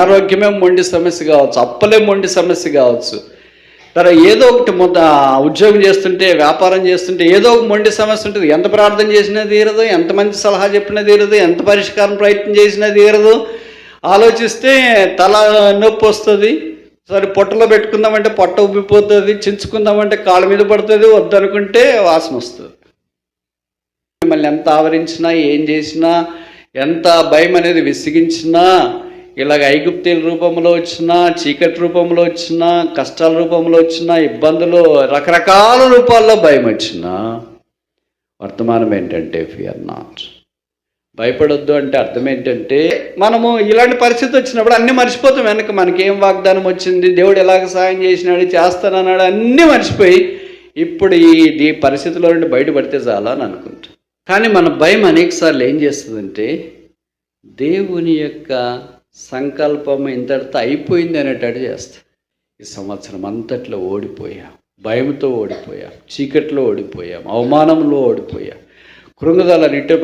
అనారోగ్యమే మొండి సమస్య కావచ్చు, అప్పలే మొండి సమస్య కావచ్చు, తర్వాత ఏదో ఒకటి ఉద్యోగం చేస్తుంటే, వ్యాపారం చేస్తుంటే ఏదో ఒక మొండి సమస్య ఉంటుంది. ఎంత ప్రార్థన చేసినా తీరదు, ఎంత మంచి సలహా చెప్పినా తీరదు, ఎంత పరిష్కారం ప్రయత్నం చేసినా తీరదు. ఆలోచిస్తే తల నొప్పి వస్తుంది. సరే పొట్టలో పెట్టుకుందామంటే పొట్ట ఉబ్బిపోతుంది, చించుకుందామంటే కాళ్ళ మీద పడుతుంది, వద్దనుకుంటే వాసన వస్తుంది. మిమ్మల్ని ఎంత ఆవరించినా, ఏం చేసినా, ఎంత భయం అనేది విసిగించినా, ఇలాగ ఐగుప్తీల రూపంలో వచ్చినా, చీకటి రూపంలో వచ్చినా, కష్టాల రూపంలో వచ్చినా, ఇబ్బందులు రకరకాల రూపాల్లో భయం వచ్చినా, వర్తమానం ఏంటంటే ఫియర్ నాట్, భయపడొద్దు అంటే అర్థం ఏంటంటే, మనము ఇలాంటి పరిస్థితి వచ్చినప్పుడు అన్నీ మర్చిపోతాం. వెనక మనకేం వాగ్దానం వచ్చింది, దేవుడు ఎలాగ సాయం చేసినాడు, చేస్తానన్నాడు, అన్నీ మర్చిపోయి ఇప్పుడు ఈ పరిస్థితిలో నుండి బయటపడితే చాలా అని అనుకుంటాం. కానీ మన భయం అనేకసార్లు ఏం చేస్తుందంటే, దేవుని యొక్క సంకల్పం ఇంతటితో అయిపోయింది అనేటట్టు చేస్తాం. ఈ సంవత్సరం అంతట్లో ఓడిపోయాం, భయంతో ఓడిపోయాం, చీకట్లో ఓడిపోయాం, అవమానంలో ఓడిపోయాం,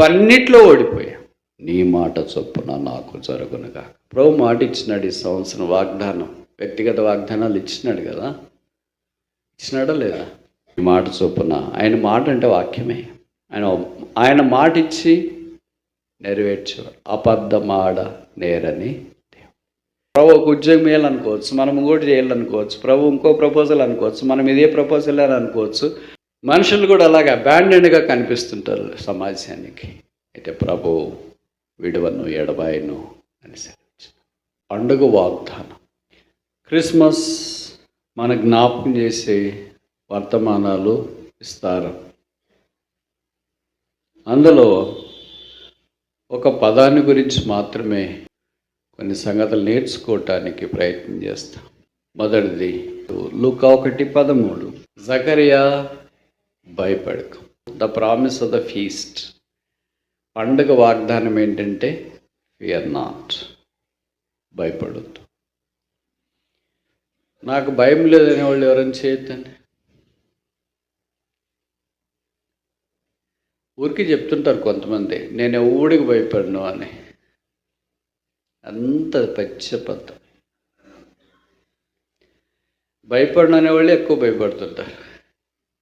అన్నిట్లో ఓడిపోయాం. నీ మాట చొప్పున నాకు జరుగునుగా. ప్రభు మాట ఇచ్చినాడు. ఈ సంవత్సరం వాగ్దానం, వ్యక్తిగత వాగ్దానాలు ఇచ్చినాడు కదా, ఇచ్చినాడా లేదా? ఈ మాట చొప్పున, ఆయన మాట అంటే వాక్యమే. ఆయన మాట ఇచ్చి నెరవేర్చేవాడు. అబద్ధమాడ నేరని ప్రభు ఒక ఉద్యోగం వేయాలనుకోవచ్చు, మనం ఇంకోటి చేయాలనుకోవచ్చు, ప్రభు ఇంకో ప్రపోజల్ అనుకోవచ్చు, మనం ఇదే ప్రపోజల్ అని అనుకోవచ్చు. మనుషులు కూడా అలాగే అబాండెన్డ్గా కనిపిస్తుంటారు సమాజానికి. అయితే ప్రభు విడువను ఎడబాయను అని సెలవించారు. పండుగ వాగ్దానం, క్రిస్మస్ మన జ్ఞాపకం చేసే వర్తమానాలు ఇస్తారు. అందులో ఒక పదాన్ని గురించి మాత్రమే కొన్ని సంగతులు నేర్చుకోవటానికి ప్రయత్నం చేస్తాం. మొదటిది లూకా 1:13, జకరియా భయపడకు. The promise of the feast, పండుగ వాగ్దానం ఏంటంటే ఫియర్ నాట్, భయపడద్దు. నాకు భయం లేదనే వాళ్ళు ఎవరైనా చేయొద్దండి. ఊరికి చెప్తుంటారు కొంతమంది, నేను ఊడికి భయపడను అని. అంత పచ్చబద్ధం. భయపడను అనేవాళ్ళు ఎక్కువ భయపడుతుంటారు.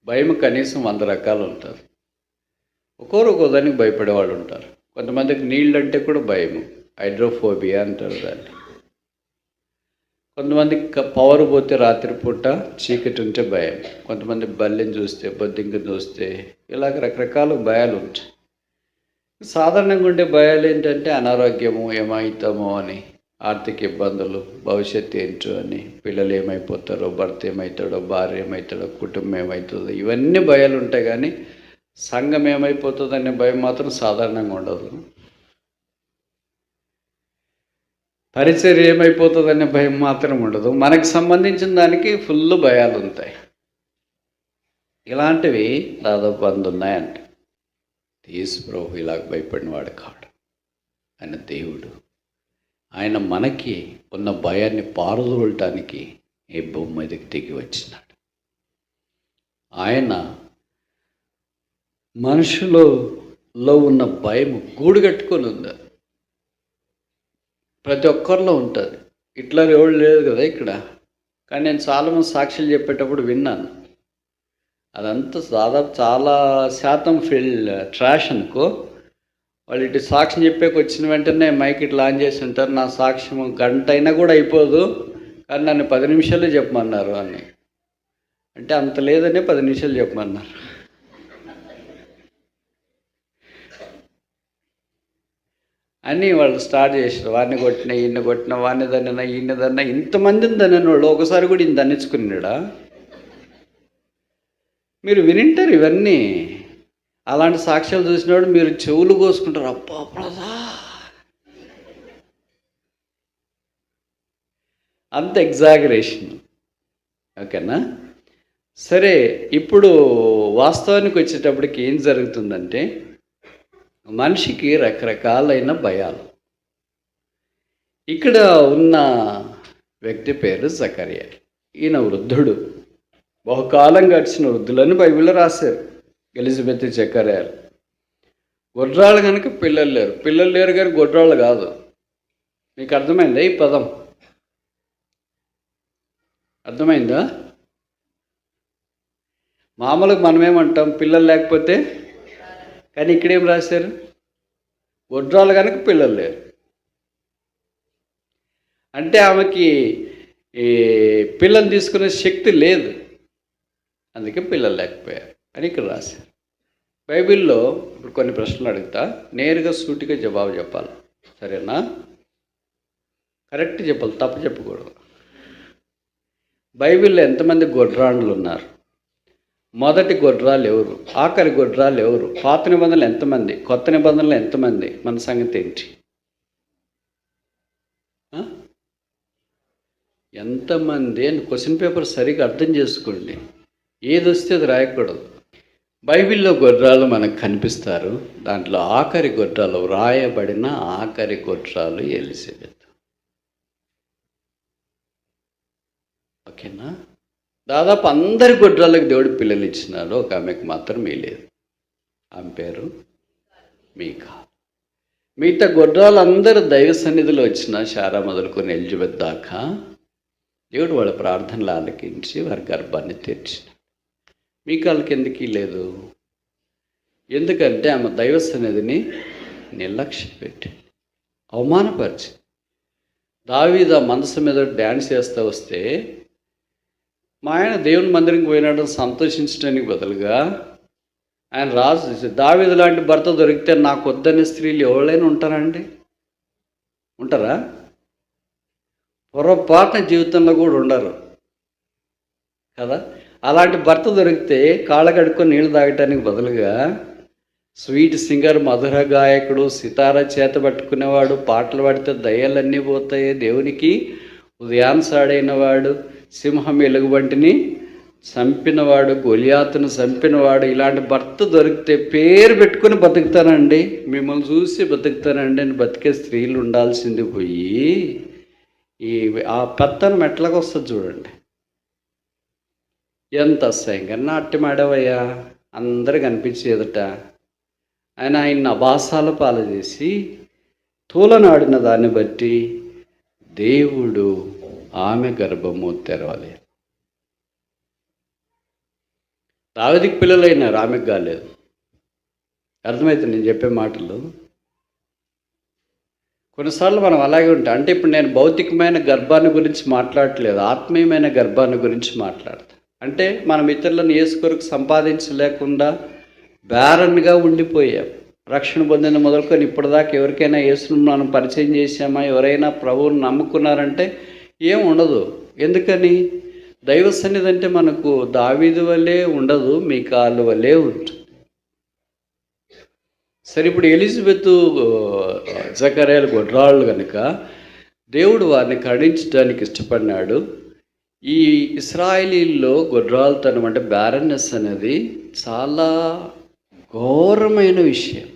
భయం కనీసం 100 రకాలు ఉంటారు. ఒక్కో దానికి భయపడేవాళ్ళు ఉంటారు. కొంతమందికి నీళ్ళు అంటే కూడా భయము, హైడ్రోఫోబియా అంటారు దాన్ని. కొంతమందికి పవర్ పోతే రాత్రిపూట చీకటి ఉంటే భయం. కొంతమంది బల్లెని చూస్తే, బొద్దింకని చూస్తే, ఇలాగ రకరకాల భయాలు ఉంటాయి. సాధారణంగా ఉండే భయాలు ఏంటంటే అనారోగ్యము, ఏమవుతామో అని, ఆర్థిక ఇబ్బందులు, భవిష్యత్తు ఏంటో అని, పిల్లలు ఏమైపోతారో, భర్త ఏమవుతాడో, భార్య ఏమవుతాడో, కుటుంబం ఏమవుతుందో, ఇవన్నీ భయాలు ఉంటాయి. కానీ సంఘం ఏమైపోతుందనే భయం మాత్రం సాధారణంగా ఉండదు. పరిచర్య ఏమైపోతుందనే భయం మాత్రం ఉండదు. మనకు సంబంధించిన దానికి ఫుల్ భయాలు ఉంటాయి. ఇలాంటివి దాదాపు 100 ఉన్నాయంట. యేసు ప్రభు ఇలాగ భయపడిన వాడు కాడు. ఆయన దేవుడు. ఆయన మనకి ఉన్న భయాన్ని పారదోలటానికి ఈ భూమి మీదకి దిగి వచ్చినాడు. ఆయన మనుషులలో ఉన్న భయం గూడు కట్టుకొని ఉంది. ప్రతి ఒక్కరిలో ఉంటుంది. ఇట్లా ఎవరు లేదు కదా ఇక్కడ. కానీ నేను చాలామంది సాక్షులు చెప్పేటప్పుడు విన్నాను. అదంతా దాదాపు చాలా శాతం ట్రాష్ అనుకో. వాళ్ళు ఇటు సాక్ష్యం చెప్పేకి వచ్చిన వెంటనే మైక్ ఇట్లా ఆన్ చేసి ఉంటారు. నా సాక్ష్యం 1 గంట అయినా కూడా అయిపోదు, కానీ నన్ను 10 నిమిషాలు చెప్పమన్నారు అని. అంటే అంత లేదనే 10 నిమిషాలు చెప్పమన్నారు. అని వాళ్ళు స్టార్ట్ చేశారు. వాడిని కొట్టినా, ఈయన్ని కొట్టినా, వాడిని దన్నినా, ఈయన్ని దన్నా, ఇంతమందిని దన్నని వాళ్ళు ఒకసారి కూడా ఈయన దన్నించుకున్నాడా? మీరు వినింటారు ఇవన్నీ. అలాంటి సాక్ష్యాలు చూసినప్పుడు మీరు చెవులు కోసుకుంటారు. అబ్బా ప్రదా, అంత ఎగ్జాగరేషన్. ఓకేనా? సరే, ఇప్పుడు వాస్తవానికి వచ్చేటప్పటికి ఏం జరుగుతుందంటే, మనిషికి రకరకాలైన భయాలు. ఇక్కడ ఉన్న వ్యక్తి పేరు జకరియా. ఈయన వృద్ధుడు. బహుకాలం గడిచిన వృద్ధులని బైబిల్లో రాశారు. ఎలిజబెత్ జకర్యాలు. గొడ్రాళ్ళు కనుక పిల్లలు లేరు. పిల్లలు లేరు కానీ గొడ్రాళ్ళు కాదు. మీకు అర్థమైందా ఈ పదం? అర్థమైందా? మామూలుగా మనమేమంటాం పిల్లలు లేకపోతే, కానీ ఇక్కడేం రాశారు? గొడ్రాలు కనుక పిల్లలు లేరు. అంటే ఆమెకి ఈ పిల్లలు తీసుకునే శక్తి లేదు, అందుకే పిల్లలు లేకపోయారు అని ఇక్కడ రాశారు. బైబిల్లో ఇప్పుడు కొన్ని ప్రశ్నలు అడుగుతా, నేరుగా సూటిగా జవాబు చెప్పాలి, సరేనా? కరెక్ట్ చెప్పాలి, తప్పు చెప్పకూడదు. బైబిల్లో ఎంతమంది గొడ్రాండ్లు ఉన్నారు? మొదటి గొడ్రాలు ఎవరు? ఆఖరి గొడ్రాలు ఎవరు? పాత నిబంధనలు ఎంతమంది? కొత్త నిబంధనలు ఎంతమంది? మన సంగతి ఏంటి? ఎంతమంది అని క్వశ్చన్ పేపర్ సరిగ్గా అర్థం చేసుకోండి. ఏది వస్తే అది రాయకూడదు. బైబిల్లో గొడ్రాలు మనకు కనిపిస్తారు. దాంట్లో ఆఖరి గొడ్రాలు, వ్రాయబడిన ఆఖరి గొడ్రాలు ఎలిజబెత్. ఓకేనా? దాదాపు అందరి గొడ్రాలకు దేవుడు పిల్లలు ఇచ్చినాడు, ఒక ఆమెకు మాత్రం లేదు. ఆమె పేరు మీకా. మిగతా గొడ్రాలు అందరూ దైవ సన్నిధిలో వచ్చిన శారా మొదలుకొని ఎలిజబెత్ దాకా దేవుడు వాళ్ళ ప్రార్థనలు ఆలకించి వారి గర్భాన్ని తెరిచిన. మీకాళ్ళకి ఎందుకు లేదు? ఎందుకంటే ఆమె దైవ సన్నిధిని నిర్లక్ష్యం పెట్టి అవమానపరిచి. దావీదు మందసం మీద డ్యాన్స్ చేస్తూ వస్తే మా ఆయన దేవుని మందిరంకి పోయినాడు సంతోషించడానికి బదులుగా ఆయన రాజు, దావీదు లాంటి భర్త దొరికితే నాకు వద్దనే స్త్రీలు ఎవరైనా ఉంటారండి? ఉంటారా? పొరపాటున జీవితంలో కూడా ఉండరు కదా. అలాంటి భర్త దొరికితే కాళ్ళ కడుక్కొని నీళ్ళు తాగటానికి బదులుగా స్వీట్ సింగర్, మధుర గాయకుడు, సితారా చేత పట్టుకునేవాడు, పాటలు పాడితే దయ్యాలన్నీ పోతాయి, దేవునికి ఉదయాన్సాడైన వాడు, సింహం ఎలుగుబంటిని చంపినవాడు, గొలియాతును చంపినవాడు, ఇలాంటి భర్త దొరికితే పేరు పెట్టుకుని బతుకుతానండి, మిమ్మల్ని చూసి బతుకుతానండి అని బతికే స్త్రీలు ఉండాల్సింది పోయి ఆ పెత్తనం ఎట్లాగ వస్తుంది చూడండి. ఎంత అసహ్యంగా నాట్యం ఆడవయ్యా అందరూ కనిపించి ఎదుట ఆయన్ని అభాసాల పాలు చేసి తూలనాడిన దాన్ని బట్టి దేవుడు ఆమె గర్భము తెరవలేదు. దావీదుకి పిల్లలైనారు, ఆమెకు కాలేదు. అర్థమైతే నేను చెప్పే మాటలు? కొన్నిసార్లు మనం అలాగే ఉంటాం. అంటే ఇప్పుడు నేను భౌతికమైన గర్భాన్ని గురించి మాట్లాడట్లేదు, ఆత్మీయమైన గర్భాన్ని గురించి మాట్లాడతాను. అంటే మనం ఇతరులను యేసు కొరకు సంపాదించలేకుండా బ్యారన్గా ఉండిపోయాం. రక్షణ పొందిన మొదలుకొని ఇప్పటిదాకా ఎవరికైనా యేసును మనం పరిచయం చేసామా? ఎవరైనా ప్రభువుని నమ్ముకున్నారంటే ఏం ఉండదు. ఎందుకని? దైవ సన్నిధి అంటే మనకు దావీదు వల్లే ఉండదు, మీకాలు వల్లే ఉంటుంది. సరే, ఇప్పుడు ఎలిజబెత్, జకర్యాలు గొడ్రాళ్ళు కనుక దేవుడు వారిని కరుణించడానికి ఇష్టపడినాడు. ఈ ఇశ్రాయేలీల్లో గొడ్రాలుతనం అంటే బ్యారన్నెస్ అనేది చాలా ఘోరమైన విషయం.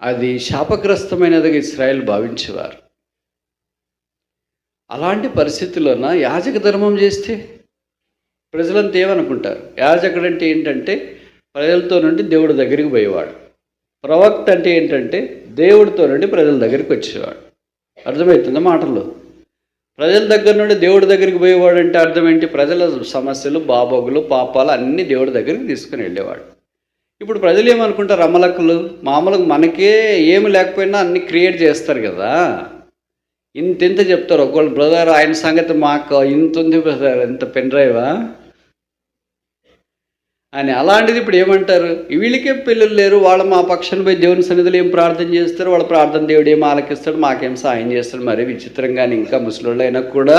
అది శాపగ్రస్తమైనదిగా ఇశ్రాయేల్ భావించేవారు. అలాంటి పరిస్థితుల్లోన యాజక ధర్మం చేస్తే ప్రజలంతా ఏమనుకుంటారు? యాజకుడు అంటే ఏంటంటే ప్రజలతో నుండి దేవుడి దగ్గరికి పోయేవాడు. ప్రవక్త అంటే ఏంటంటే దేవుడితో నుండి ప్రజల దగ్గరికి వచ్చేవాడు. అర్థమవుతుందా మాటల్లో? ప్రజల దగ్గర నుండి దేవుడి దగ్గరికి పోయేవాడు అంటే అర్థం ఏంటి? ప్రజల సమస్యలు, బాబోగులు, పాపాలు అన్నీ దేవుడి దగ్గరికి తీసుకుని వెళ్ళేవాడు. ఇప్పుడు ప్రజలు ఏమనుకుంటారు? అమలకులు మామూలుగా మనకే ఏమి లేకపోయినా అన్నీ క్రియేట్ చేస్తారు కదా, ఇంత చెప్తారు. ఒకళ్ళు బ్రదర్ ఆయన సంగతి మాకు ఇంత ఉంది బ్రదర్, ఎంత పెన్ డ్రైవా అని. అలాంటిది ఇప్పుడు ఏమంటారు? వీళ్ళకే పిల్లలు లేరు, వాళ్ళు మా పక్షాన్ని పోయి దేవుని సన్నిధిలో ఏం ప్రార్థన చేస్తారు, వాళ్ళ ప్రార్థన దేవుడు ఏం ఆలకిస్తాడు, మాకేం సాయం చేస్తాడు. మరీ విచిత్రంగానే ఇంకా ముసలోళ్ళు అయినా కూడా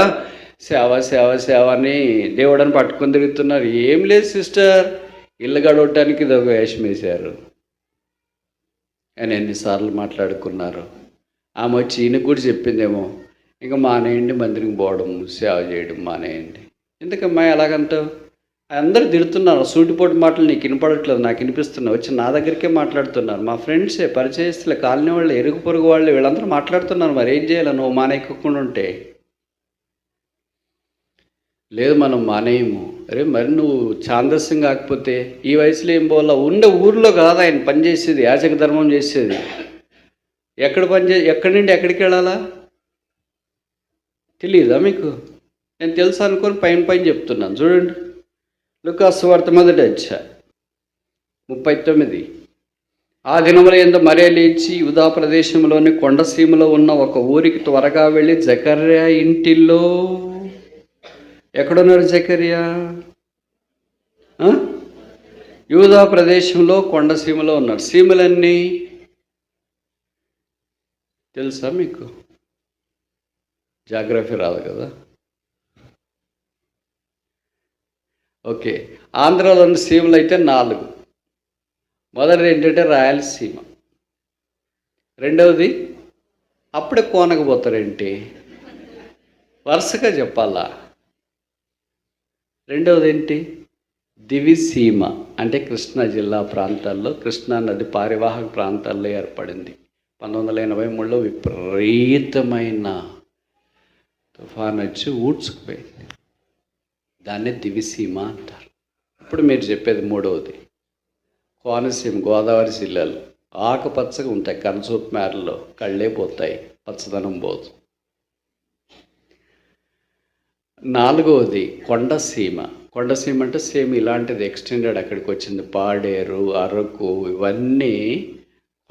సేవ సేవ సేవ అని దేవుడని పట్టుకొని తిరుగుతున్నారు. ఏం లేదు సిస్టర్, ఇల్లు గడవటానికి ఇది ఒక వేషం వేశారు అని ఎన్నిసార్లు మాట్లాడుకున్నారు. ఆమె వచ్చి ఈయనకు కూడా చెప్పిందేమో, ఇంకా మానేయండి, మందిరికి పోవడం, సేవ చేయడం మానేయండి. ఎందుకమ్మా ఎలాగంటావు? అందరూ తిడుతున్నారు, సూటిపోటు మాటలు నీకు వినపడట్లేదు, నాకు వినిపిస్తున్నావు. వచ్చి నా దగ్గరికే మాట్లాడుతున్నారు. మా ఫ్రెండ్సే, పరిచయస్తులే, కాలనీ వాళ్ళు, ఎరుగు పొరుగు వాళ్ళు, వీళ్ళందరూ మాట్లాడుతున్నారు. మరి ఏం చేయాలి నువ్వు మానేయకుండా ఉంటే? లేదు మనం మానేయము. అరే మరి నువ్వు ఛాందస్యం కాకపోతే ఈ వయసులో ఏం పోవాలా? ఉండే ఊర్లో కాదు ఆయన పనిచేసేది, యాజక ధర్మం చేసేది. ఎక్కడ ఎక్కడి నుండి ఎక్కడికి వెళ్ళాలా తెలియదా మీకు? నేను తెలుసు అనుకొని పైన పైన చెప్తున్నాను. చూడండి, లూకాసు వార్త 1:39. ఆ దినముల యందు మరియ లేచి యూదా ప్రదేశంలోని కొండసీమలో ఉన్న ఒక ఊరికి త్వరగా వెళ్ళి జకర్యా ఇంటిలో. ఎక్కడున్నారు జకర్యా? యూదా ప్రదేశంలో కొండసీమలో ఉన్నారు. సీమలన్నీ తెలుసా మీకు? జాగ్రఫీ రాదు కదా. ఓకే, ఆంధ్రాలోని సీమలు అయితే 4. మొదటిది ఏంటంటే రాయలసీమ. రెండవది అప్పుడే కోనకపోతారేంటి, వరుసగా చెప్పాలా. రెండవది ఏంటి? దివిసీమ, అంటే కృష్ణా జిల్లా ప్రాంతాల్లో, కృష్ణా నది పారివాహక ప్రాంతాల్లో ఏర్పడింది. 1983లో విపరీతమైన తుఫాన్ వచ్చి ఊడ్చుకుపోయింది. దాన్ని దివిసీమ అంటారు. ఇప్పుడు మీరు చెప్పేది మూడవది కోనసీమ, గోదావరి జిల్లాలు. ఆకుపచ్చగా ఉంటాయి, కనసూపు మేరల్లో కళ్ళే పోతాయి, పచ్చదనం పోదు. నాలుగవది కొండసీమ. కొండసీమ అంటే సేమ్ ఇలాంటిది ఎక్స్టెండెడ్ అక్కడికి వచ్చింది. పాడేరు, అరకు ఇవన్నీ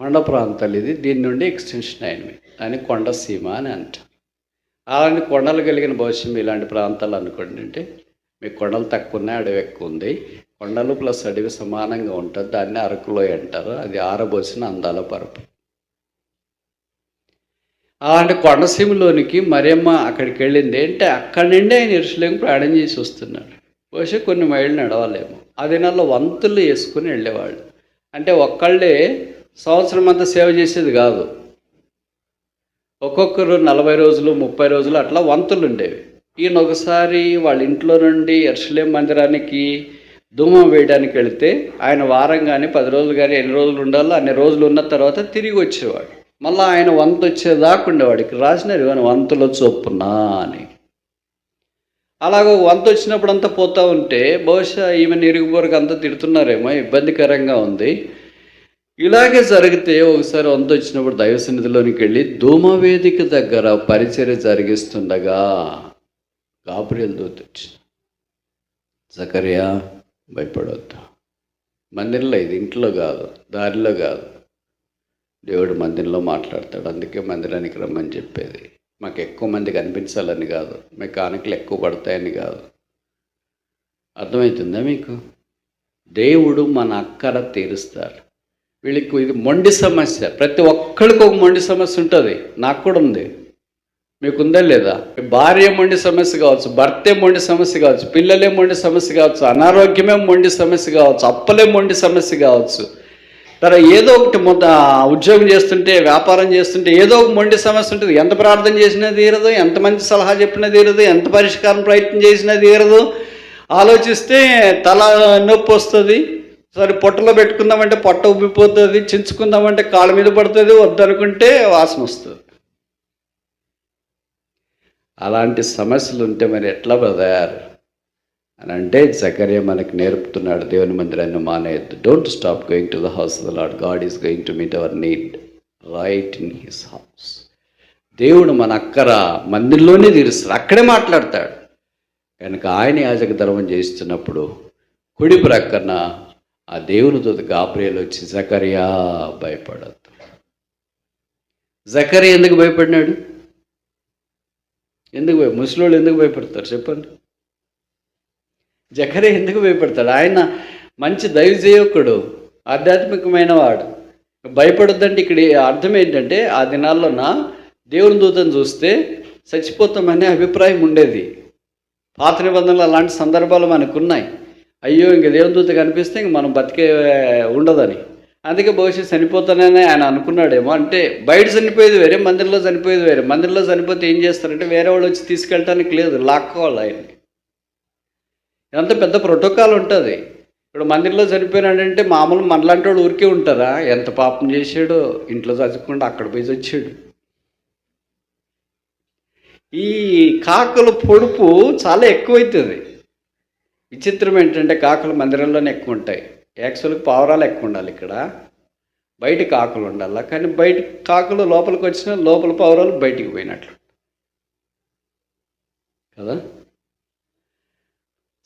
కొండ ప్రాంతాలు. ఇది దీని నుండి ఎక్స్టెన్షన్ అయినవి, దాన్ని కొండసీమ అని అంటారు. అలాంటి కొండలు కలిగిన భవిష్యం ఇలాంటి ప్రాంతాలు అనుకోండి. అంటే మీకు కొండలు తక్కువ ఉన్నాయి, అడవి ఎక్కువ ఉంది. కొండలు ప్లస్ అడవి సమానంగా ఉంటుంది, దాన్ని అరకులోయ అంటారు. అది ఆరబోసిన అందాల పరపు. అలాంటి కొండసీమలోనికి మరియమ్మ అక్కడికి వెళ్ళింది. అంటే అక్కడి నుండి ఆయన యెరూషలేము ప్రయాణం చేసి వస్తున్నాడు. బహుశా కొన్ని మైళ్ళు నడవాలేమో. ఆ దినాల్లో వంతులు వేసుకుని వెళ్ళేవాళ్ళు. అంటే ఒక్కళ్ళే సంవత్సరం అంతా సేవ చేసేది కాదు. ఒక్కొక్కరు 40 రోజులు 30 రోజులు అట్లా వంతులు ఉండేవి. ఈయన ఒకసారి వాళ్ళ ఇంట్లో నుండి యెరూషలేము మందిరానికి ధూమం వేయడానికి వెళితే ఆయన వారం కానీ 10 రోజులు కానీ ఎన్ని రోజులు ఉండాలో అన్ని రోజులు ఉన్న తర్వాత తిరిగి వచ్చేవాడు. మళ్ళీ ఆయన వంతు వచ్చేదాకా ఉండేవాడికి రాసినారు ఇవన్నీ వంతుల చొప్పున అని. అలాగ వంతు వచ్చినప్పుడు అంతా పోతూ ఉంటే బహుశా ఈమె ఇరుగుబొరుగు అంతా తిడుతున్నారేమో, ఇబ్బందికరంగా ఉంది. ఇలాగే జరిగితే ఒకసారి వంతు వచ్చినప్పుడు దైవ సన్నిధిలోనికి వెళ్ళి ధూమవేదిక దగ్గర పరిచర్య జరిగిస్తుండగా గాబ్రియల్ దూత వచ్చింది. జకర్యా భయపడవద్దు. మందిరంలో, ఇది ఇంట్లో కాదు, దారిలో కాదు. దేవుడు మందిరంలో మాట్లాడతాడు. అందుకే మందిరానికి రమ్మని చెప్పేది. మాకు ఎక్కువ మంది కనిపించాలని కాదు, మీ కానుకలు ఎక్కువ పడతాయని కాదు. అర్థమవుతుందా మీకు? దేవుడు మన అక్కర తీరుస్తారు. వీళ్ళకి ఇది మొండి సమస్య. ప్రతి ఒక్కరికి ఒక మొండి సమస్య ఉంటుంది. నాకు కూడా ఉంది, మీకుందా లేదా? భార్య మొండి సమస్య కావచ్చు, భర్తే మొండి సమస్య కావచ్చు, పిల్లలే మొండి సమస్య కావచ్చు, అనారోగ్యమే మొండి సమస్య కావచ్చు, అప్పలే మొండి సమస్య కావచ్చు. తర్వాత ఏదో ఒకటి ఉద్యోగం చేస్తుంటే, వ్యాపారం చేస్తుంటే ఏదో ఒక మొండి సమస్య ఉంటుంది. ఎంత ప్రార్థన చేసినా తీరదు, ఎంత మంచి సలహా చెప్పినా తీరదు, ఎంత పరిష్కారం ప్రయత్నం చేసినా తీరదు. ఆలోచిస్తే తల నొప్పి వస్తుంది. సరే పొట్టలో పెట్టుకుందామంటే పొట్ట ఉబ్బిపోతుంది, చించుకుందామంటే కాళ్ళ మీద పడుతుంది, వద్దనుకుంటే వాసన వస్తుంది. అలాంటి సమస్యలు ఉంటే మరి ఎట్లా బ్రదర్ అని అంటే జకర్యా మనకు నేర్పుతున్నాడు. దేవుని మందిరాన్ని మానేయద్దు. Don't stop going to the house of the Lord. God is going to meet our need right in his house. దేవుడు మన అక్కర మందిరంలోనే తీరుస్తాడు, అక్కడే మాట్లాడతాడు. కనుక ఆయన యాజక ధర్మం చేస్తున్నప్పుడు కుడి ప్రక్కన ఆ దేవునితో గాబ్రియల్ వచ్చి జకర్యా భయపడద్దు. జకర్యా ఎందుకు భయపడినాడు? ముసలోళ్ళు ఎందుకు భయపడతారు చెప్పండి? జకర్యా ఎందుకు భయపడతాడు? ఆయన మంచి దైవజేయకుడు, ఆధ్యాత్మికమైన వాడు. భయపడొద్దంటే ఇక్కడ అర్థం ఏంటంటే, ఆ దినాల్లోన దేవుని దూతను చూస్తే చచ్చిపోతామనే అభిప్రాయం ఉండేది. పాత నిబంధనలు అలాంటి సందర్భాలు మనకున్నాయి. అయ్యో ఇంక దేవుని దూత కనిపిస్తే ఇంక మనం బతికే ఉండదని. అందుకే బహుశా చనిపోతానని ఆయన అనుకున్నాడేమో. అంటే బయట చనిపోయేది వేరే, మందిరంలో చనిపోయేది వేరే. మందిరంలో చనిపోతే ఏం చేస్తారంటే వేరే వాళ్ళు వచ్చి తీసుకెళ్ళటానికి లేదు, లాక్కోవాలి ఆయన్ని. ఎంత పెద్ద ప్రోటోకాల్ ఉంటుంది. ఇప్పుడు మందిరంలో చనిపోయినాడంటే మామూలు మనలాంటి వాళ్ళు ఊరికే ఉంటారా? ఎంత పాపం చేశాడో, ఇంట్లో చదువుకుండా అక్కడ పోయి వచ్చాడు. ఈ కాకుల పొడుపు చాలా ఎక్కువైతుంది. విచిత్రం ఏంటంటే కాకులు మందిరంలోనే ఎక్కువ ఉంటాయి. యాక్చువల్గా పావురాలు ఎక్కువ ఉండాలి ఇక్కడ, బయట కాకులు ఉండాలి. కానీ బయట కాకులు లోపలికి వచ్చిన లోపల పావురాలు బయటికి పోయినట్లు కదా.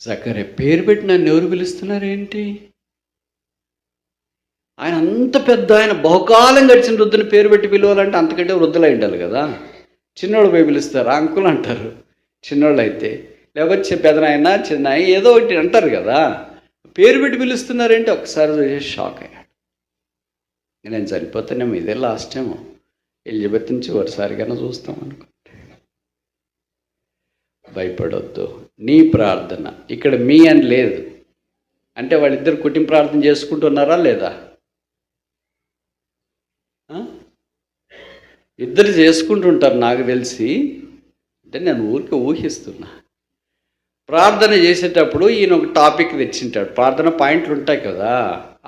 జకర్యా పేరు పెట్టి నన్ను ఎవరు పిలుస్తున్నారేంటి? ఆయన అంత పెద్ద, ఆయన బహుకాలం గడిచిన వృద్ధుని పేరు పెట్టి పిలవాలంటే అంతకంటే వృద్ధులై ఉండాలి కదా. చిన్నోళ్ళు పోయి పిలుస్తారు, అంకుల్ అంటారు చిన్నోళ్ళు అయితే, లేకపోతే పెదనాయన చిన్న ఏదో ఒకటి అంటారు కదా. పేరు పెట్టి పిలుస్తున్నారేంటి? ఒక్కసారి చూసి షాక్ అయ్యాడు. నేను చనిపోతానేమో, ఇదే లాస్ట్ ఏమో, ఎలిజబెత్ నుంచి ఒకసారిగానే చూస్తాం అనుకుంటే. భయపడొద్దు, నీ ప్రార్థన ఇక్కడ మీ అని లేదు అంటే వాళ్ళిద్దరు కుటుంబ ప్రార్థన చేసుకుంటున్నారా లేదా? ఇద్దరు చేసుకుంటుంటారు నాకు తెలిసి. అంటే నేను ఊరికే ఊహిస్తున్నా. ప్రార్థన చేసేటప్పుడు ఈయన ఒక టాపిక్ తెచ్చింటాడు, ప్రార్థన పాయింట్లు ఉంటాయి కదా.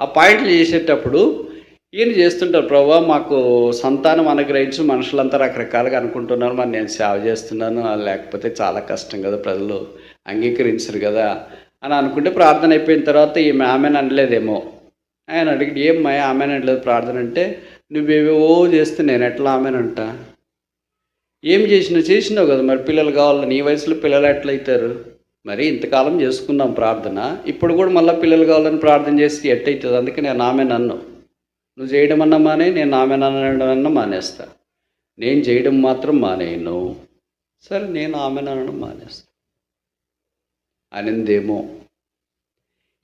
ఆ పాయింట్లు చేసేటప్పుడు ఈయన చేస్తుంటారు, ప్రభా మాకు సంతానం అనుగ్రహించి, మనుషులంతా రకరకాలుగా అనుకుంటున్నారు, మరి నేను సేవ చేస్తున్నాను, లేకపోతే చాలా కష్టం కదా, ప్రజలు అంగీకరించరు కదా అని అనుకుంటే, ప్రార్థన అయిపోయిన తర్వాత ఈమె ఆమెను అనలేదేమో. ఆయన అడిగి ఏమ్మా ఆమెను అనలేదు ప్రార్థన అంటే, నువ్వేవో చేస్తే నేను ఎట్లా ఆమెనంట? ఏం చేసినావు కదా, మరి పిల్లలు కావాలి, నీ వయసులో పిల్లలు ఎట్లయితారు? మరి ఇంతకాలం చేసుకున్నాం ప్రార్థన, ఇప్పుడు కూడా మళ్ళీ పిల్లలు కావాలని ప్రార్థన చేసి ఎట్టయితుంది? అందుకే నేను ఆమె నన్ను, నువ్వు చేయడం అన్నా మానే, నేను ఆమె అనడం మానేస్తా. నేను చేయడం మాత్రం మానేయను, సరే నేను ఆమె అనడం మానేస్తా అనిందేమో.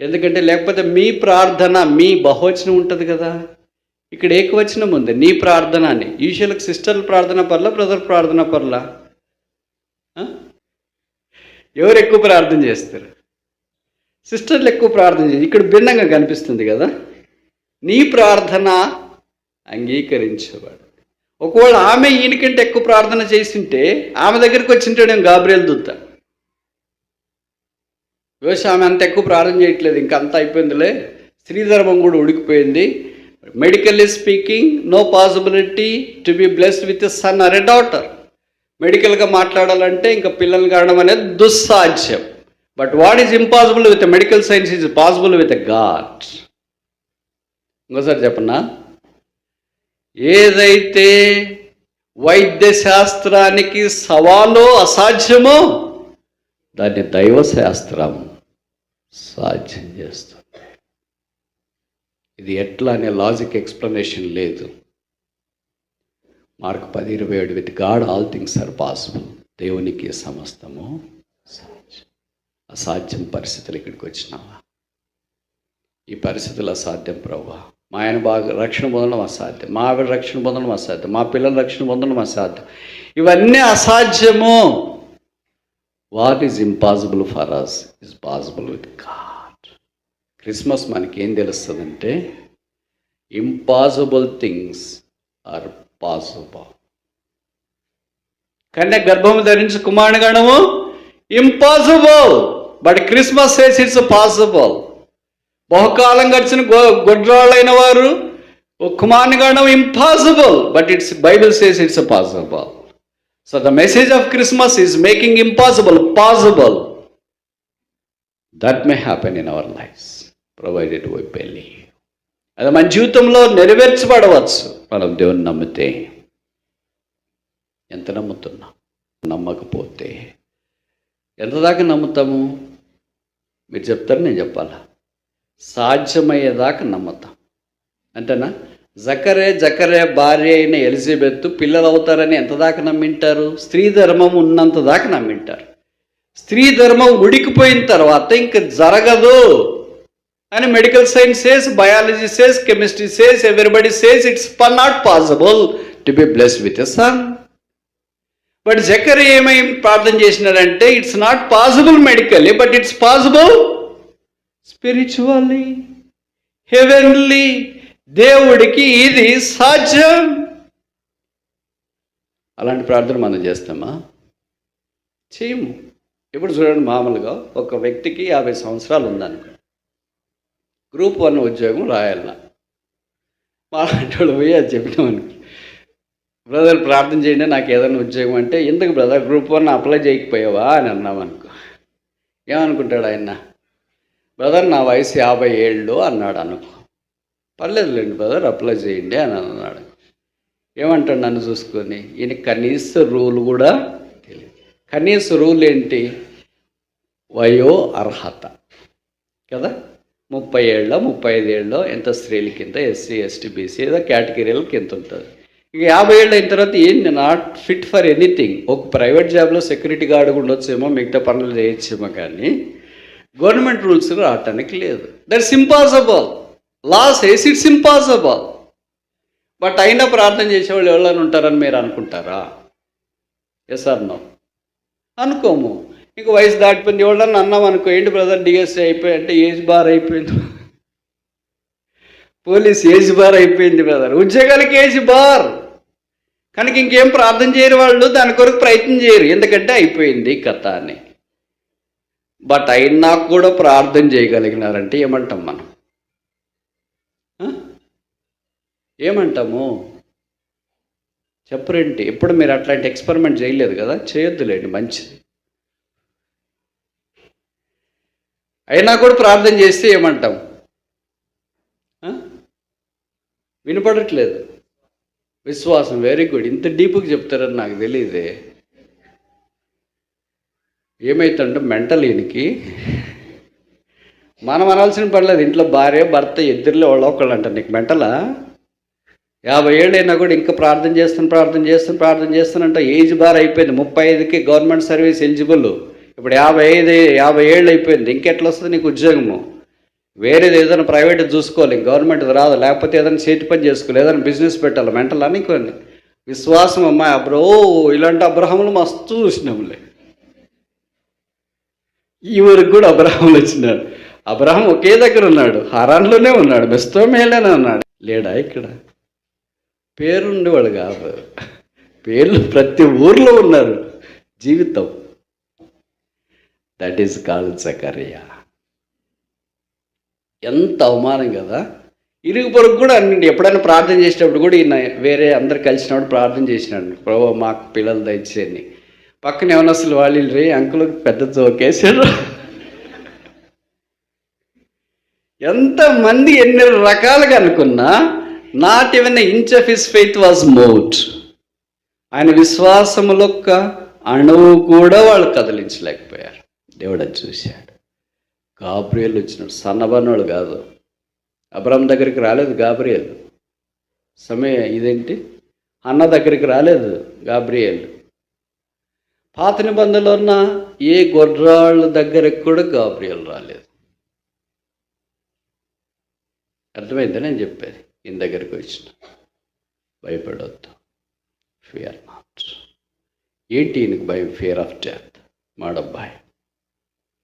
ఎందుకంటే లేకపోతే మీ ప్రార్థన, మీ బహువచనం ఉంటుంది కదా, ఇక్కడ ఏకవచనం ఉంది, నీ ప్రార్థన అని. యూజువల్గా సిస్టర్ల ప్రార్థన పర్లా, బ్రదర్ ప్రార్థన పర్లా? ఎవరు ఎక్కువ ప్రార్థన చేస్తారు? సిస్టర్లు ఎక్కువ ప్రార్థన చేస్తారు. ఇక్కడ భిన్నంగా కనిపిస్తుంది కదా. నీ ప్రార్థన అంగీకరించేవాడు. ఒకవేళ ఆమె ఈయనకంటే ఎక్కువ ప్రార్థన చేసింటే ఆమె దగ్గరికి వచ్చింటాడేమో గాబ్రియల్ దూత. వ్యవసాయం ఆమె అంత ఎక్కువ ప్రార్థన చేయట్లేదు, ఇంకంతా అయిపోయిందిలే, స్త్రీ ధర్మం కూడా ఉడికిపోయింది, medically speaking no possibility to be blessed with a son or a daughter. మెడికల్గా మాట్లాడాలంటే ఇంకా పిల్లలు కావడం అనేది దుస్సాధ్యం. But what is impossible with medical science is possible with a God. ఇంకోసారి చెప్పన్నా, ఏదైతే వైద్య శాస్త్రానికి సవాలో అసాధ్యమో దాన్ని దైవశాస్త్రం సాధ్యం చేస్తుంది. ఇది ఎట్లా అనే లాజిక్ ఎక్స్ప్లెనేషన్ లేదు. Mark 10:27 with God all things are possible. దేవునికి సమస్తము సాధ్యం. అసాధ్యం పరిస్థితులు ఇక్కడికి వచ్చినావా? ఈ పరిస్థితులు అసాధ్యం ప్రభువా, మా ఆయన బాగా రక్షణ పొందడం అసాధ్యం, మా ఆవిడ రక్షణ పొందడం అసాధ్యం, మా పిల్లల రక్షణ పొందడం అసాధ్యం, ఇవన్నీ అసాధ్యము. What is impossible for us is possible with God. Christmas మనకి ఏం తెలుస్తుందంటే ఇంపాసిబుల్ థింగ్స్ ఆర్ పాసిబుల్. కన్య గర్భము ధరించి కుమారుని గణము impossible, but Christmas says it's possible. బహుకాలం గడిచిన గొడ్రాళ్ళైన వారు కుమారుని గణం impossible, but it's Bible says it's possible. So the message of Christmas is making impossible possible. That may happen in our lives provided we believe. అది మన జీవితంలో నెరవేర్చబడవచ్చు మనం దేవుని నమ్మితే. ఎంత నమ్ముతున్నాం? నమ్మకపోతే ఎంత దాకా నమ్ముతాము? మీరు చెప్తారు, నేను చెప్పాలా? సాధ్యమయ్యేదాకా నమ్ముతాం అంటేనా? జకరే భార్య అయిన ఎలిజబెత్ పిల్లలు అవుతారని ఎంత దాకా నమ్మింటారు? స్త్రీ ధర్మం ఉన్నంత దాకా నమ్మింటారు. స్త్రీ ధర్మం ఉడికిపోయిన తర్వాత ఇంక జరగదు అని medical science says, biology says, chemistry says, everybody says it's not possible to be blessed with a son. But జకర్యా ఏమై ప్రార్థన చేసినాడంటే it's not possible medically, but it's possible spiritually, heavenly. దేవుడికి ఇది సాధ్యం. అలాంటి ప్రార్థన మనం చేస్తామా? చేయము. ఇప్పుడు చూడండి, మామూలుగా ఒక వ్యక్తికి 50 సంవత్సరాలు ఉందనుకో, గ్రూప్ 1 ఉద్యోగం రాయాలన్నా, మా వాళ్ళు పోయి అది చెప్పినామనుకో, బ్రదర్ ప్రార్థన చేయండి నాకు ఏదైనా ఉద్యోగం అంటే, ఎందుకు బ్రదర్ గ్రూప్ 1 అప్లై చేయకపోయావా అని అన్నామనుకో, ఏమనుకుంటాడు ఆయన? బ్రదర్ నా వయసు 50 ఏళ్ళు అన్నాడు అనుకో, పర్లేదులేండి బ్రదర్ అప్లై చేయండి అని అన్నాడు. ఏమంటాడు నన్ను చూసుకొని? ఈయన కనీస రూల్ కూడా తెలియదు. కనీస రూల్ ఏంటి? వయో అర్హత కదా, 30 ఏళ్ళ 35 ఏళ్ళలో ఎంత స్త్రీలకి ఇంత, ఎస్సీ ఎస్టీ బీసీ ఏదో కేటగిరీలకి ఎంత ఉంటుంది. ఇక 50 ఏళ్ళు అయిన తర్వాత ఏంటి, నాట్ ఫిట్ ఫర్ ఎనీథింగ్. ఒక ప్రైవేట్ జాబ్లో సెక్యూరిటీ గార్డు ఉండొచ్చేమో, మిగతా పనులు చేయొచ్చేమో, కానీ గవర్నమెంట్ రూల్స్ రావటానికి లేదు. That's impossible. Law says it's impossible. But అయినా ప్రార్థన చేసేవాళ్ళు ఎవరైనా ఉంటారని మీరు అనుకుంటారా? Yes or no? అనుకోము. ఇంక వయసు దాటిపోయింది ఎవరన్నా అన్నాం అనుకో, ఏంటి బ్రదర్ డిఎస్సీ అయిపోయి అంటే ఏజ్ బార్ అయిపోయింది, పోలీస్ ఏజ్ బార్ అయిపోయింది బ్రదర్, ఉద్యోగాలకి ఏజ్ బార్. కనుక ఇంకేం ప్రార్థన చేయరు వాళ్ళు, దాని కొరకు ప్రయత్నం చేయరు, ఎందుకంటే అయిపోయింది కథ అని. బట్ అయినా కూడా ప్రార్థన చేయగలిగినారంటే ఏమంటాం మనం? ఏమంటాము చెప్పరేంటి? ఎప్పుడు మీరు అట్లాంటి ఎక్స్పెరిమెంట్ చేయలేదు కదా, చేయొద్దులేండి, మంచిది. అయినా కూడా ప్రార్థన చేస్తే ఏమంటాం? వినపడట్లేదు. విశ్వాసం, వెరీ గుడ్. ఇంత డీప్గా చెప్తారని నాకు తెలియదే. ఏమైతుంటే మెంటల్ ఈయనకి మనం అనాల్సిన పర్లేదు. ఇంట్లో భార్య భర్త ఇద్దరిలో ఒకళ్ళు అంటారు, నీకు మెంటలా? 50 ఏళ్ళైనా కూడా ఇంకా ప్రార్థన చేస్తానంట. ఏజ్ బార్ అయిపోయింది. 35కి గవర్నమెంట్ సర్వీస్ ఎలిజిబుల్. ఇప్పుడు 50 ఏళ్ళు అయిపోయింది. ఇంకెట్లా వస్తుంది నీకు ఉద్యోగము? వేరేది ఏదైనా ప్రైవేట్ చూసుకోవాలి, గవర్నమెంట్ రాదు. లేకపోతే ఏదైనా చేతి పని చేసుకోవాలి, ఏదైనా బిజినెస్ పెట్టాలి. మెంటల్ అనుకోండి. విశ్వాసం అమ్మాయి ఇలాంటి అబ్రహాములు మస్తు చూసినాములే. ఈ ఊరికి కూడా అబ్రహాములు వచ్చినాడు. అబ్రహాం ఒకే దగ్గర ఉన్నాడు, హారాన్లోనే ఉన్నాడు, మెస్తోమేలోనే ఉన్నాడు. లేడా ఇక్కడ? పేరుండేవాడు కాదు, పేర్లు ప్రతి ఊర్లో ఉన్నారు. జీవితం దట్ ఈస్ కాల్డ్ జకరియా. ఎంత అవమానం కదా. ఇరుగు పొరుగు కూడా అన్ని ఎప్పుడైనా ప్రార్థన చేసేటప్పుడు కూడా ఈయన వేరే అందరు కలిసినప్పుడు ప్రార్థన చేసినాడు, ప్రభు మాకు పిల్లలు దయచేయండి. పక్కన ఏమన్నా అసలు వాళ్ళు రే అంకులు పెద్ద జోకేసాడు. ఎంతమంది ఎన్ని రకాలుగా అనుకున్నా, not even inch of his faith was moved. ఆయన విశ్వాసములొక్క అణువు కూడా వాళ్ళు కదిలించలేకపోయారు. దేవుడు అది చూశాడు. గాబ్రియల్ వచ్చినాడు. సన్నబన్నోడు కాదు. అబ్రహాం దగ్గరికి రాలేదు గాబ్రియల్. ఇదేంటి అన్న దగ్గరికి రాలేదు గాబ్రియల్. పాత నిబంధనలో ఉన్న ఏ గొర్రాళ్ళ దగ్గరికి కూడా గాబ్రియల్ రాలేదు. అర్థమైందా నేను చెప్పేది? ఈయన దగ్గరికి వచ్చిన భయపడవద్దు, ఫియర్ నాట్. ఏంటి ఈయనకు భయం? Fear of death. మాడబ్బాయి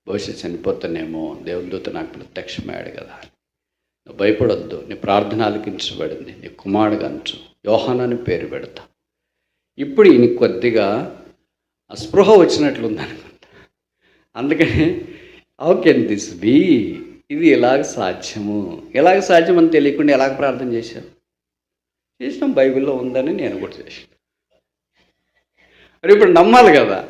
భవిష్యత్తు చనిపోతానేమో, దేవుని దూత నాకు ప్రత్యక్షమయ్యాడు కదా. నువ్వు భయపడొద్దు, నీ ప్రార్థన ఆలకించబడింది, నీ కుమారుడుగా అంచు, యోహాను అని పేరు పెడతా. ఇప్పుడు ఈయనకి కొద్దిగా అస్పృహ వచ్చినట్లుంది అనుకుంటా. అందుకని హౌ కెన్ దిస్ బీ, ఇది ఎలాగ సాధ్యము, ఎలాగ సాధ్యం అని తెలియకుండా ఎలాగ ప్రార్థన చేసినాం బైబిల్లో ఉందని నేను కూడా చేసాను. మరి ఇప్పుడు నమ్మాలి కదా.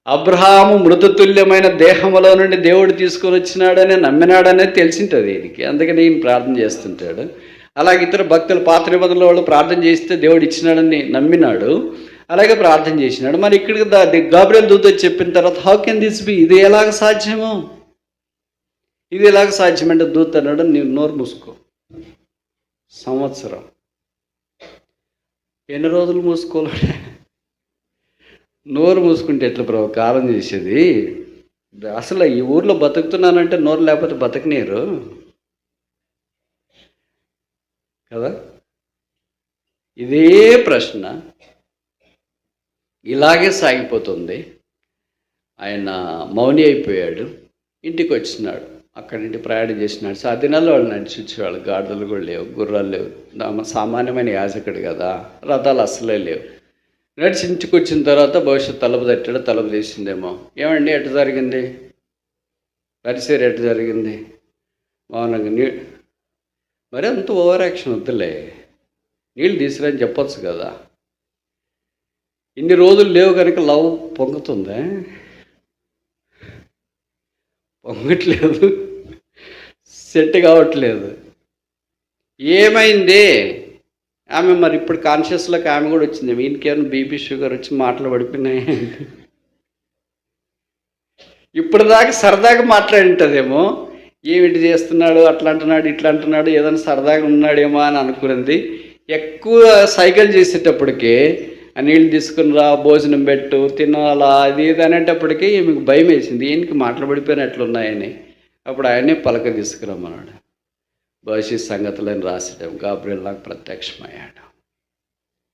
అబ్రహాము మృతతుల్యమైన దేహంలో నుండి దేవుడు తీసుకొని వచ్చినాడని నమ్మినాడనే తెలిసింటుంది ఈయనకి. అందుకని ఈయన ప్రార్థన చేస్తుంటాడు. అలాగే ఇతర భక్తులు పాత నిబంధనల వాళ్ళు ప్రార్థన చేస్తే దేవుడు ఇచ్చినాడని నమ్మినాడు, అలాగే ప్రార్థన చేసినాడు. మరి ఇక్కడికి గాబ్రియల్ దూత చెప్పిన తర్వాత హౌ కెన్ దిస్ బి, ఇది ఎలాగ సాధ్యము, ఇది ఎలాగ సాధ్యమంటే దూత అన్నాడు, నీవు నోరు మూసుకో. సంవత్సరం ఎన్ని రోజులు మూసుకోలే? నోరు మూసుకుంటే ఎట్లా ప్రభు కాలం చేసేది? అసలు ఈ ఊర్లో బతుకుతున్నానంటే నోరు లేకపోతే బతకనీరు కదా. ఇదే ప్రశ్న ఇలాగే సాగిపోతుంది. ఆయన మౌని అయిపోయాడు. ఇంటికి వచ్చినాడు, అక్కడి నుండి ప్రయాణం చేసినాడు. ఆ దినాల్లో వాళ్ళు నడిచి వచ్చేవాళ్ళు. గాడిదలు కూడా లేవు, గుర్రాలు లేవు. సామాన్యమైన యాజకుడు కదా, రథాలు అసలే లేవు. నడిచి ఇంటికి వచ్చిన తర్వాత భవిష్యత్తు తలుపు తట్టాడు, తలుపు తీసిందేమో. ఏమండి ఎట్ట జరిగింది పరిసరి, ఎట్ట జరిగింది? మౌనంగా మరి అంత ఓవర్ యాక్షన్ వద్దులే, నీళ్ళు తీసుకురని చెప్పొచ్చు కదా. ఇన్ని రోజులు లేవు కనుక లవ్ పొంగుతుందా? పొంగట్లేదు, సెట్ కావట్లేదు. ఏమైంది? ఆమె మరి ఇప్పుడు కాన్షియస్లోకి ఆమె కూడా వచ్చింది. వీనికి ఏమైనా బీపీ షుగర్ వచ్చి మాటలు పడిపోయినాయి. ఇప్పుడు దాకా సరదాగా మాట్లాడింటదేమో, ఏమిటి చేస్తున్నాడు, అట్లా అంటున్నాడు, ఇట్లా అంటున్నాడు, ఏదైనా సరదాగా ఉన్నాడేమో అని అనుకున్నది. ఎక్కువ సైకిల్ చేసేటప్పటికి ఆ నీళ్ళు తీసుకుని రా, భోజనం పెట్టు, తినాలా, అది ఇది అనేటప్పటికీ మీకు భయం వేసింది, ఈయనకి మాటలు పడిపోయినట్లున్నాయని. అప్పుడు ఆయనే పలక తీసుకురమ్మన్నాడు. భవిష్యత్ సంగతులను రాసడం గాబ్రియల్ నాకు ప్రత్యక్షమయ్యాడు.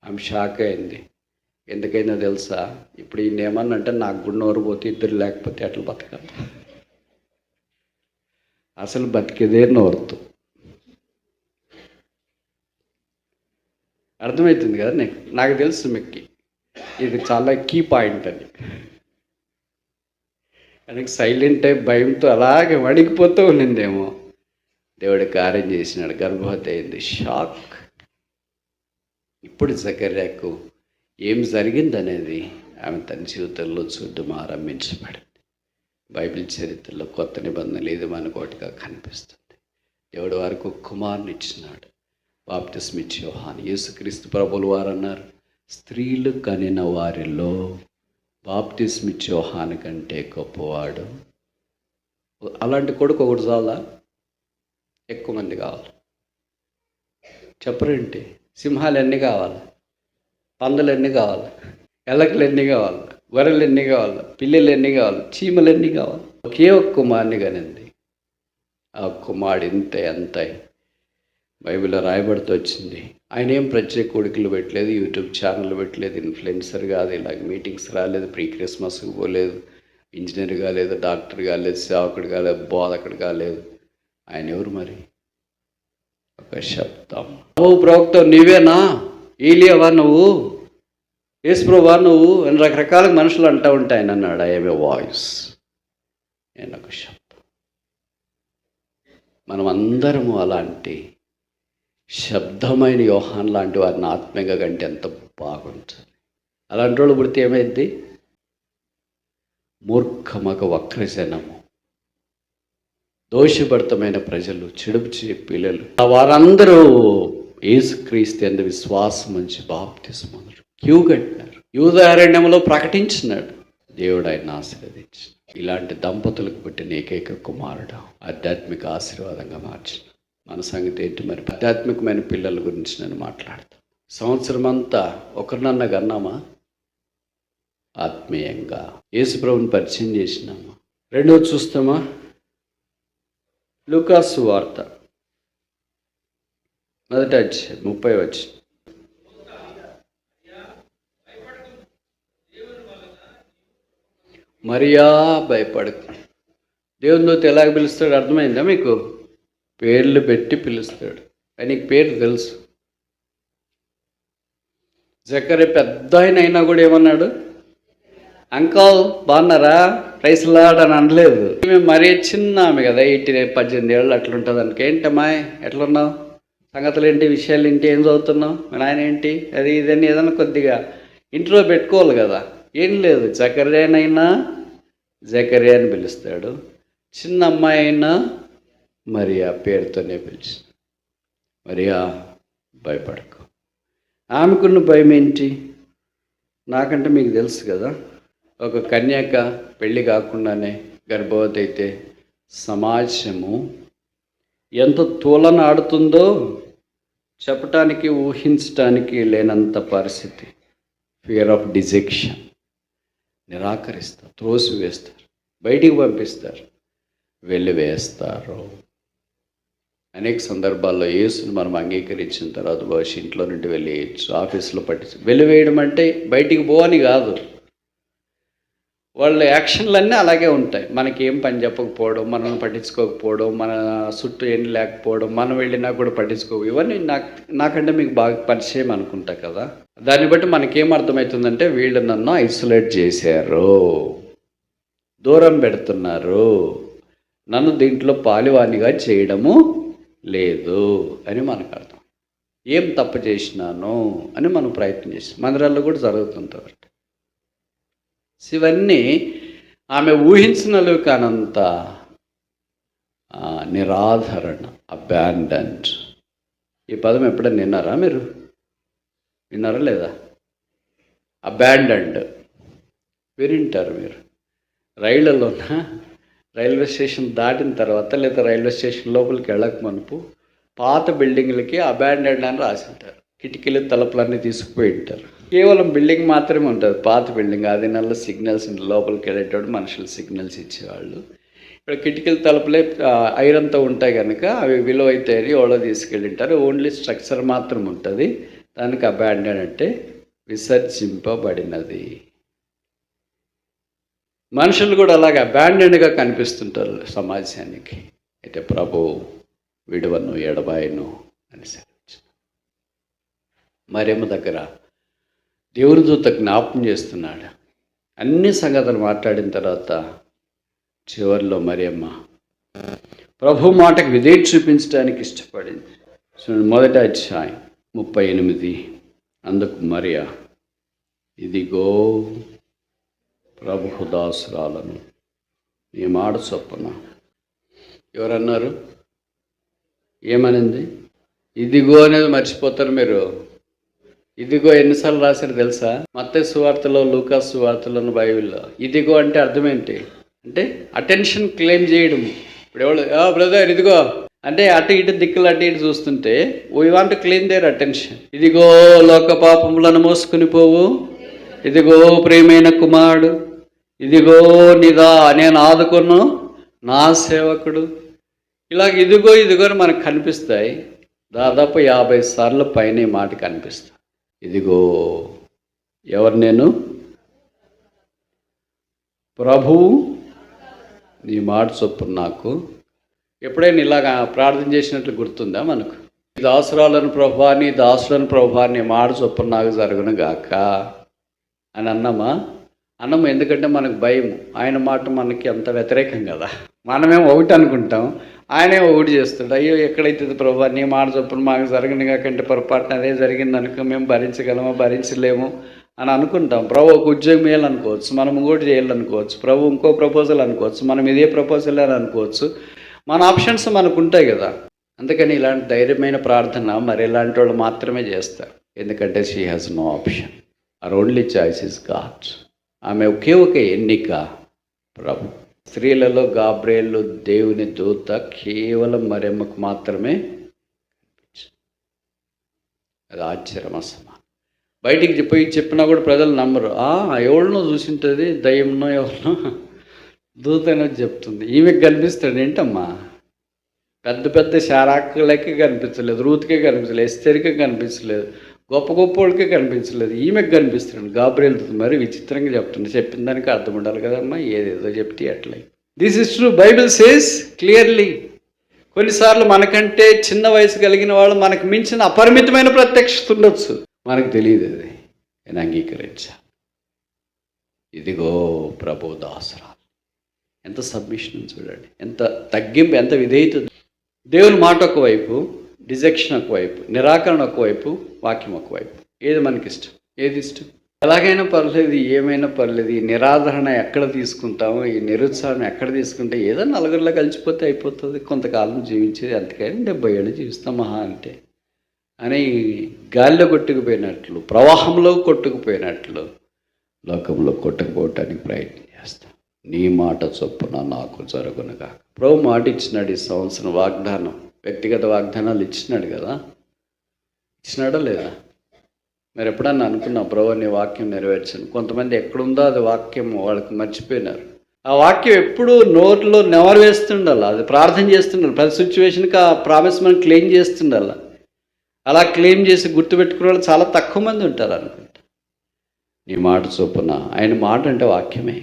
ఆమె షాక్ అయింది. ఎందుకైనా తెలుసా, ఇప్పుడు ఈయన ఏమన్నంటే నాకు కూడా నోరు పోతే, ఇద్దరు లేకపోతే అట్లా బతకాలి. అసలు బతికేదే నోరుతూ. అర్థమవుతుంది కదా నాకు తెలుసు మీకు ఇది చాలా కీ పాయింట్ అని. ఆయనకి సైలెంట్ అయి భయంతో అలాగే వణికిపోతూ ఉండిందేమో. దేవుడు కార్యం చేసినాడు, గర్భవతి అయింది. షాక్. ఇప్పుడు జకర్యాకు ఏం జరిగిందనేది ఆమె తన జీవితంలో చూడడం ఆరంభించబడింది. బైబిల్ చరిత్రలో కొత్త నిబంధనలు ఇది మనకోటిగా కనిపిస్తుంది. దేవుడు వారికి ఒక కుమారుని ఇచ్చినాడు, బాప్తిస్మ ఇచ్చే యోహాను. యేసుక్రీస్తు ప్రభువులు వారు అన్నారు, స్త్రీలు కనిన వారిలో బాప్తిస్మ ఇచ్చే యోహాను కంటే గొప్పవాడు. అలాంటి కొడుకు ఒకటి చాలా, ఎక్కువ మంది కావాలి. చెప్పరేంటి? సింహాలు ఎన్ని కావాలి, పందులు ఎన్ని కావాలి, ఎలకలు ఎన్ని కావాలి, గొర్రెలు ఎన్ని కావాలి, పిల్లలు ఎన్ని కావాలి, చీమలు ఎన్ని కావాలి? ఒకే ఒక్క కుమారుని కనింది. ఆ కుమారుడు ఎంత బైబిల్లో రాయబడుతూ వచ్చింది. ఆయన ఏం ప్రత్యేక కొడుకులు పెట్టలేదు, యూట్యూబ్ ఛానల్ పెట్టలేదు, ఇన్ఫ్లుయెన్సర్ కాదు, ఇలాగ మీటింగ్స్ రాలేదు, ప్రీ క్రిస్మస్కి పోలేదు, ఇంజనీర్ కాలేదు, డాక్టర్ కాలేదు, సేవకుడు కాలేదు, బోధకుడు కాలేదు. ఆయన ఎవరు మరి? ఒక శబ్దం. ఓ ప్రవక్త నీవేనా, ఏలియావా నువ్వు, యేసుప్రభువా నువ్వు అని రకరకాల మనుషులు అంటూ ఉంటాయి. ఆయన అన్నాడు, ఐ యామ్ ఏ వాయిస్. నేను ఒక శబ్దం. మనం అందరము అలాంటి శబ్దమైన యోహాన్ లాంటి వారిని ఆత్మీయంగా కంటే ఎంత బాగుంటుంది. అలాంటి వాళ్ళు పుడితే ఏమైంది? మూర్ఖమగ వక్రజనము, దోషభరితమైన ప్రజలు, చెడుపు పిల్లలు, వారందరూ యేసుక్రీస్తు యందు విశ్వాసం ఉంచి బాప్తిస్మం క్యూ కట్టినారు. యూదారణ్యంలో ప్రకటించినాడు. దేవుడు ఆయన ఆశీర్వదించి ఇలాంటి దంపతులకు పుట్టిన ఏకైక కుమారుడు ఆధ్యాత్మిక ఆశీర్వాదంగా మార్చిన. మన సంగతి ఏంటి మరి? ఆధ్యాత్మికమైన పిల్లల గురించి నేను మాట్లాడతాను. సంవత్సరం అంతా ఒకరినన్నా కన్నామా? ఆత్మీయంగా యేసుప్రభుని పరిచయం చేసినామా? రెండోది చూస్తామా? లూకాసు వార్త 1వ అధ్యాయం 30వ వచనం. మరియా భయపడకు. దేవుని దూత ఎలాగ పిలుస్తాడు అర్థమైందా మీకు? పేర్లు పెట్టి పిలుస్తాడు. ఆయనకి పేరు తెలుసు. జకర్యా పెద్ద ఆయన అయినా కూడా ఏమన్నాడు? అంకల్ బాగున్నారా, ప్రైస్ లాడ్ అని అనలేదు. ఈమె మరీ చిన్న ఆమె కదా, 18 ఏళ్ళు అట్లుంటుంది అనుకో. ఏంటమ్మా ఎట్లున్నావు, సంగతులు ఏంటి, విషయాలు ఏంటి, ఏం చదువుతున్నావు, మీ నాయన ఏంటి, అది ఇదని ఏదన్నా కొద్దిగా ఇంట్లో పెట్టుకోవాలి కదా. ఏం లేదు, జకర్యానైనా జకర్యా అని పిలుస్తాడు, చిన్న అమ్మాయి అయినా మరియా పేరుతోనే పిలిచి. మరియా భయపడకు. ఆమెకున్న భయం ఏంటి? నాకంటే మీకు తెలుసు కదా, ఒక కన్యక పెళ్ళి కాకుండానే గర్భవతి అయితే సమాజము ఎంత తూలన ఆడుతుందో చెప్పటానికి ఊహించటానికి లేనంత పరిస్థితి. Fear of dejection. నిరాకరిస్తారు, త్రోసివేస్తారు, బయటికి పంపిస్తారు, వెలివేస్తారు. అనేక సందర్భాల్లో యేసుని మనం అంగీకరించిన తర్వాత బహుశా ఇంట్లో నుండి వెళ్ళేయచ్చు, ఆఫీసులో వెలివేయడం అంటే బయటికి పోవని కాదు. వాళ్ళ యాక్షన్లన్నీ అలాగే ఉంటాయి. మనకి ఏం పని చెప్పకపోవడం, మనల్ని పట్టించుకోకపోవడం, మన చుట్టూ ఏం లేకపోవడం, మనం వెళ్ళినా కూడా పట్టించుకో, ఇవన్నీ నాకంటే మీకు బాగా పరిచయం అనుకుంటా కదా. దాన్ని బట్టి మనకేం అర్థమవుతుందంటే వీళ్ళు నన్ను ఐసోలేట్ చేశారు, దూరం పెడుతున్నారు, నన్ను దీంట్లో పాలివానిగా చేయడము లేదు అని మనకు అర్థం. ఏం తప్పు చేసినాను అని మనం ప్రయత్నం చేస్తాం. మందిరాల్లో కూడా జరుగుతుంటారు. ఇవన్నీ ఆమె ఊహించినలు కానంత నిరాధరణ, అబాండన్డ్. ఈ పదం ఎప్పుడైనా విన్నారా మీరు? విన్నారా లేదా? అబాండన్డ్ వింటారు మీరు. రైళ్లలోన రైల్వే స్టేషన్ దాటిన తర్వాత లేదా రైల్వే స్టేషన్ లోపలికి వెళ్ళక మునుపు పాత బిల్డింగ్లకి అబాండెడ్ అని రాసి ఉంటారు. కిటికీలు తలుపులన్నీ తీసుకుపోయి ఉంటారు. కేవలం బిల్డింగ్ మాత్రమే ఉంటుంది, పాత బిల్డింగ్. అది నెల సిగ్నల్స్ లోపలికి వెళ్ళేటప్పుడు మనుషులు సిగ్నల్స్ ఇచ్చేవాళ్ళు. ఇక్కడ కిటికీల తలుపులే ఐరన్తో ఉంటాయి కనుక అవి విలువ అయితే ఎవరో తీసుకెళ్ళింటారు. ఓన్లీ స్ట్రక్చర్ మాత్రం ఉంటుంది. దానికి అబాండెడ్ అంటే విసర్జింపబడినది. మనుషులు కూడా అలాగే అబాండెడ్గా కనిపిస్తుంటారు సమాజానికి. అయితే ప్రభు విడువను ఎడబాయను అని సెలవించారు. మరియమ్మ దగ్గర దేవుని దూత జ్ఞాపకం చేస్తున్నాడు. అన్ని సంగతులు మాట్లాడిన తర్వాత చివరిలో మరియమ్మ ప్రభు మాటకు విధేయత చూపించడానికి ఇష్టపడింది. మొదటి అధ్యాయం 38. అందుకు మరియ, ఇదిగో ప్రభు దాసురాలను, నీ మాట చొప్పున. ఎవరన్నారు? ఏమనింది? ఇదిగో అనేది మర్చిపోతారు మీరు. ఇదిగో ఎన్నిసార్లు రాశారు తెలుసా? మత్తయి సువార్తలో, లూకా సువార్తలో, బైబిల్లో. ఇదిగో అంటే అర్థం ఏంటి? అంటే అటెన్షన్ క్లెయిమ్ చేయడం. ఇప్పుడు ఎవరు బ్రదర్ ఇదిగో అంటే అటు ఇటు దిక్కులు అటు ఇటు చూస్తుంటే we want to claim their attention. ఇదిగో లోక పాపములను మోసుకుని పోవు, ఇదిగో ప్రియమైన కుమారుడు, ఇదిగో నిదా నేను ఆదుకొను నా సేవకుడు. ఇలాగ ఇదిగో ఇదిగో మనకు కనిపిస్తాయి. దాదాపు 50 సార్లు పైన ఈ మాట కనిపిస్తాయి. ఇదిగో ఎవరు? నేను ప్రభువు, నీ మాట చొప్పున నాకు. ఎప్పుడైనా ఇలాగా ప్రార్థన చేసినట్లు గుర్తుందా మనకు? నీ దాసురాలను ప్రభువా, నీ దాసులను ప్రభువా, నీ మాట చొప్పున నాకు జరుగును గాక అని అన్నామా? అన్నము. ఎందుకంటే మనకు భయం. ఆయన మాట మనకి అంత వ్యతిరేకం కదా. మనమేమో ఒకటి అనుకుంటాం, ఆయనే ఒకటి చేస్తాడు. అయ్యో ఎక్కడైతే ప్రభువా నీ మాట చొప్పున మాకు జరగను కాకంటే పొరపాటున అదే జరిగింది అనుకో, మేము భరించగలమో భరించలేము అని అనుకుంటాం. ప్రభు ఒక ఉద్యోగం వేయాలనుకోవచ్చు, మనం ఇంకోటి చేయాలనుకోవచ్చు, ప్రభు ఇంకో ప్రపోజల్ అనుకోవచ్చు, మనం ఇదే ప్రపోజల్ అని అనుకోవచ్చు. మన ఆప్షన్స్ మనకు ఉంటాయి కదా. అందుకని ఇలాంటి ధైర్యమైన ప్రార్థన మరి ఇలాంటి వాళ్ళు మాత్రమే చేస్తారు. ఎందుకంటే she has no option. Our only choice is God. ఆమె ఒకే ఒక ఎన్నిక ప్రభు. స్త్రీలలో గాబ్రియేలు దేవుని దూత కేవలం మరియమ్మకు మాత్రమే. అది ఆశ్చర్యం అసలు. బయటికి పోయి చెప్పినా కూడా ప్రజలు నమ్మరు. ఎవరినో చూసింటుంది, దయ్యంనో ఎవరినో దూతనో చెప్తుంది. ఈమెకు కనిపిస్తాడు ఏంటమ్మా? పెద్ద పెద్ద శారాకులకే కనిపించలేదు, రూత్కే కనిపించలేదు, ఎస్తేరికే కనిపించలేదు, గొప్ప గొప్ప వాళ్ళకే కనిపించలేదు. ఈమెకు కనిపిస్తున్నాడు గాబ్రియేలు దూత. మరి విచిత్రంగా చెప్తుంది. చెప్పిన దానికి అర్థం ఉండాలి కదమ్మా. ఏదేదో చెప్తే అట్లా. This is true. Bible says clearly. కొన్నిసార్లు మనకంటే చిన్న వయసు కలిగిన వాళ్ళు మనకు మించిన అపరిమితమైన ప్రత్యక్షత ఉండొచ్చు, మనకు తెలియదు. అది నేను అంగీకరించాను. ఇదిగో ప్రభు దాసురా. ఎంత సబ్మిషన్ చూడండి, ఎంత తగ్గింపు, ఎంత విధేయత. దేవుని మాట ఒకవైపు, డిజెక్షన్ ఒకవైపు, నిరాకరణ ఒకవైపు, వాక్యం ఒకవైపు. ఏది మనకి ఇష్టం? ఏది ఇష్టం? ఎలాగైనా పర్లేదు, ఏమైనా పర్లేదు. ఈ నిరాదరణ ఎక్కడ తీసుకుంటాము, ఈ నిరుత్సాహం ఎక్కడ తీసుకుంటే ఏదో నలుగురిలో కలిసిపోతే అయిపోతుంది, కొంతకాలం జీవించేది. అంతకని 70 ఏళ్ళు జీవిస్తాం మహా అంటే అని గాలిలో కొట్టుకుపోయినట్లు, ప్రవాహంలో కొట్టుకుపోయినట్లు లోకంలో కొట్టుకుపోవటానికి ప్రయత్నం చేస్తాం. నీ మాట చొప్పున నాకు జరుగునుగా. ప్రభు మాట ఇచ్చినాడు. ఈ సంవత్సరం వాగ్దానం, వ్యక్తిగత వాగ్దానాలు ఇచ్చినాడు కదా. ఇచ్చినాడా లేదా? మరి ఎప్పుడన్నా అనుకున్నా ప్రభు నీ వాక్యం నెరవేర్చను? కొంతమంది ఎక్కడుందో అది వాక్యం వాళ్ళకి మర్చిపోయినారు. ఆ వాక్యం ఎప్పుడు నోట్లో నెవరు వేస్తుండాలి, అది ప్రార్థన చేస్తుండాలి. ప్రతి సిచ్యువేషన్కి ఆ ప్రామిస్ మనం క్లెయిమ్ చేస్తుండాలి. అలా క్లెయిమ్ చేసి గుర్తుపెట్టుకునే వాళ్ళు చాలా తక్కువ మంది ఉంటారు అనుకుంటా. నీ మాట చొప్పున. ఆయన మాట అంటే వాక్యమే.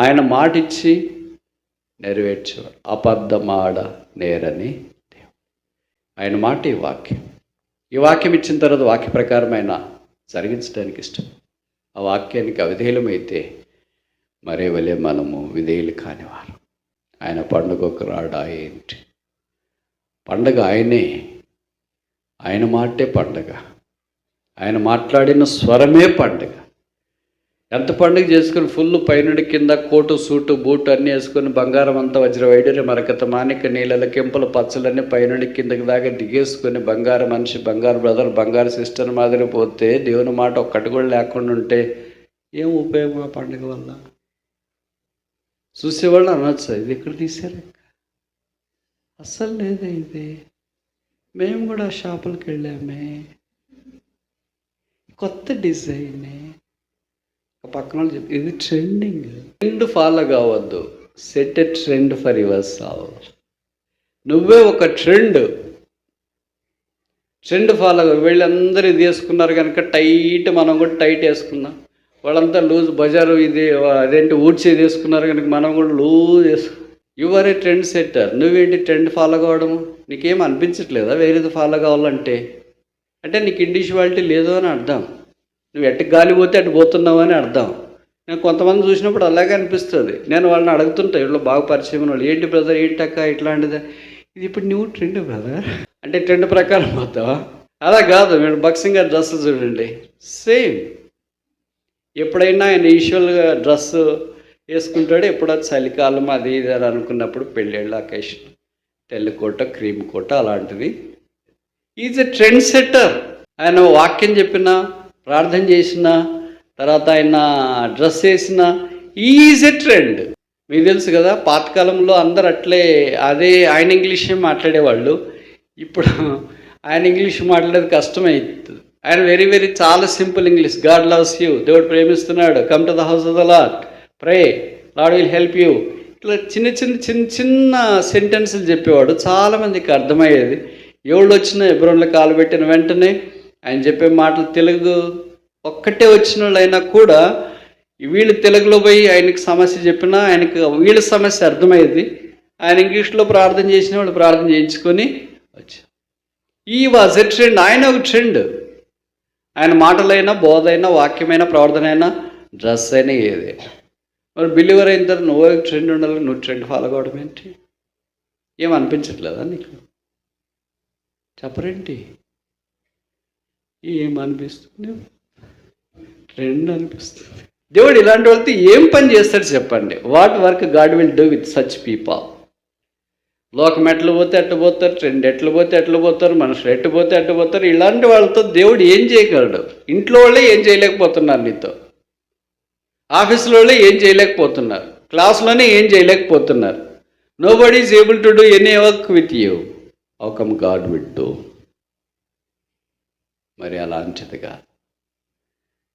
ఆయన మాట ఇచ్చి నెరవేర్చేవాడు. అబద్ధమాడ నేరని దేవుడు. ఆయన మాట ఈ వాక్యం. ఈ వాక్యం ఇచ్చిన తర్వాత వాక్య ప్రకారం ఆయన జరిగించడానికి ఇష్టం. ఆ వాక్యానికి అవిధేయులమైతే మరే వలె మనము విధేయులు కానివారు. ఆయన పండుగకు రాడా ఏంటి? పండగ ఆయనే. ఆయన మాటే పండగ. ఆయన మాట్లాడిన స్వరమే పండగ. ఎంత పండుగ చేసుకుని ఫుల్ పైనుడి కింద కోటు సూటు బూటు అన్నీ వేసుకొని బంగారం అంతా వజ్ర వైడూర్య మరకత మాణిక నీళ్ళ కెంపుల పచ్చలన్నీ పైనుడి కిందకి దాకా దిగేసుకొని బంగారు మనిషి, బంగారు బ్రదర్, బంగారు సిస్టర్ మాదిరి పోతే దేవుని మాట ఒక్కటి కూడా లేకుండా ఉంటే ఏం ఉపయోగం ఆ పండుగ వల్ల? చూసేవాళ్ళు అనొచ్చు, ఇది ఎక్కడ తీశారు, అస్సలు లేదే ఇది, మేము కూడా షాపులకు వెళ్ళామే, కొత్త డిజైన్. పక్కన వాళ్ళు చెప్పి ఇది ట్రెండ్ ఫాలో కావద్దు, set a trend for your self. నువ్వే ఒక ట్రెండ్ ఫాలో వీళ్ళందరూ ఇది వేసుకున్నారు కనుక టైట్, మనం కూడా టైట్ వేసుకున్నాం. వాళ్ళంతా లూజ్ బజారు ఇది అదేంటి ఊడ్చేది వేసుకున్నారు కనుక మనం కూడా లూజ్ వేసుకున్నాం. You are a trend setter. నువ్వేంటి ట్రెండ్ ఫాలో కావడము? నీకేం అనిపించట్లేదా వేరేది ఫాలో కావాలంటే? అంటే నీకు ఇండివిజువాలిటీ లేదు అని అర్థం. నువ్వు ఎట్టు గాలి పోతే అటు పోతున్నావు అని అర్థం. నేను కొంతమంది చూసినప్పుడు అలాగే అనిపిస్తుంది. నేను వాళ్ళని అడుగుతుంటా, ఇట్లా బాగా పరిచయం వాళ్ళు, ఏంటి బ్రదర్ ఏంటక్క ఇట్లాంటిది, ఇది ఇప్పుడు నువ్వు ట్రెండ్ బ్రదర్ అంటే ట్రెండ్ ప్రకారం పోతావా? అలా కాదు. మీరు భక్సింగ్ గారి డ్రెస్ చూడండి, సేమ్. ఎప్పుడైనా ఆయన యూజువల్గా డ్రెస్ వేసుకుంటాడు, ఎప్పుడో చలికాలం అది ఇది అని అనుకున్నప్పుడు పెళ్ళిళ్ళ అకేషన్ తెల్ల కోట క్రీమ్ కోట అలాంటిది. Is a trend setter. ఆయన వాక్యం చెప్పినా, ప్రార్థన చేసిన తర్వాత ఆయన డ్రెస్ వేసిన, ఈజ్ ఎ ట్రెండ్. మీకు తెలుసు కదా, పాతకాలంలో అందరు అట్లే అదే ఆయన ఇంగ్లీషే మాట్లాడేవాళ్ళు. ఇప్పుడు ఆయన ఇంగ్లీష్ మాట్లాడేది కష్టమవుతుంది. ఆయన వెరీ చాలా simple English. God loves you, దేవుడు ప్రేమిస్తున్నాడు, come to the house of the lord, pray, lord will help you. ఇట్లా చిన్న సెంటెన్సులు చెప్పేవాడు. చాలామందికి అర్థమయ్యేది. ఎవళ్ళు వచ్చినా ఎబ్రోన్లో కాలు పెట్టిన వెంటనే ఆయన చెప్పే మాటలు తెలుగు ఒక్కటే వచ్చిన వాళ్ళు అయినా కూడా వీళ్ళు తెలుగులో పోయి ఆయనకి సమస్య చెప్పినా ఆయనకి వీళ్ళ సమస్య అర్థమయ్యేది. ఆయన ఇంగ్లీష్లో ప్రార్థన చేసిన వాళ్ళు ప్రార్థన చేయించుకొని వచ్చారు. ఈ వాజ్ ఎ ట్రెండ్. ఆయన ఒక ట్రెండ్. ఆయన మాటలైనా, బోధైనా, వాక్యమైన, ప్రార్థన అయినా, డ్రెస్ అయినా, ఏదైనా. మరి బిలీవర్ అయిన తర్వాత నువ్వు ట్రెండ్ ఉండాలి, నువ్వు ట్రెండ్ ఫాలో కావడం ఏంటి? ఏమనిపించట్లేదా నీకు? చెప్పరేంటి? ఏమనిపిస్తుంది? ట్రెండ్ అనిపిస్తుంది. దేవుడు ఇలాంటి వాళ్ళతో ఏం పని చేస్తాడు చెప్పండి? What work God will do with such people? లోకం ఎట్లు పోతే ఎట్టు పోతారు, ట్రెండ్ ఎట్లు పోతే ఎట్లు పోతారు, మనుషులు ఎట్టు పోతే ఎట్టు పోతారు. ఇలాంటి వాళ్ళతో దేవుడు ఏం చేయగలడు? ఇంట్లో వాళ్ళే ఏం చేయలేకపోతున్నారు నీతో, ఆఫీసులో వాళ్ళే ఏం చేయలేకపోతున్నారు, క్లాస్లోనే ఏం చేయలేకపోతున్నారు. Nobody is able to do any work with you. How come God will do? మరి అలాంటిది కాదు.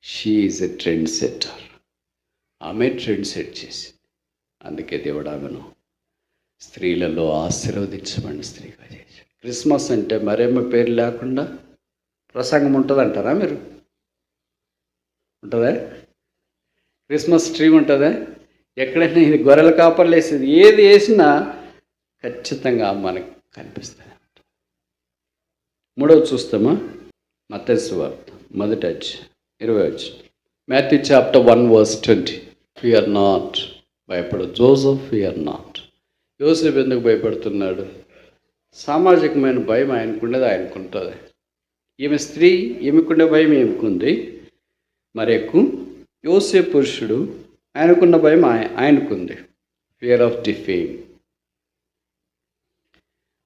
She is a trend setter. ఆమె ట్రెండ్ సెట్ చేసింది. అందుకే దేవుడు ఆమెను స్త్రీలలో ఆశీర్వదించమని స్త్రీగా చేశాడు. క్రిస్మస్ అంటే మరేమో పేరు లేకుండా ప్రసంగం ఉంటుందంటారా మీరు? ఉంటుందా? క్రిస్మస్ ట్రీ ఉంటుందా? ఎక్కడైనా ఇది గొర్రెల కాపర్లు వేసేది ఏది వేసినా ఖచ్చితంగా మనకు కనిపిస్తుంది. మూడవది చూస్తామా? మత్తయి సువార్త 1:20. Matthew chapter 1:20. Fear not. భయపడు. Joseph fear not. యోసేపు ఎందుకు భయపడుతున్నాడు? సామాజికమైన భయం ఆయనకుండేది, ఆయనకుంటుంది. ఈమె స్త్రీ, ఈమెకుండే భయం ఈమెకుంది. మరి ఎక్కువ యోసేపు పురుషుడు, ఆయనకున్న భయం ఆయనకుంది. Fear of defame.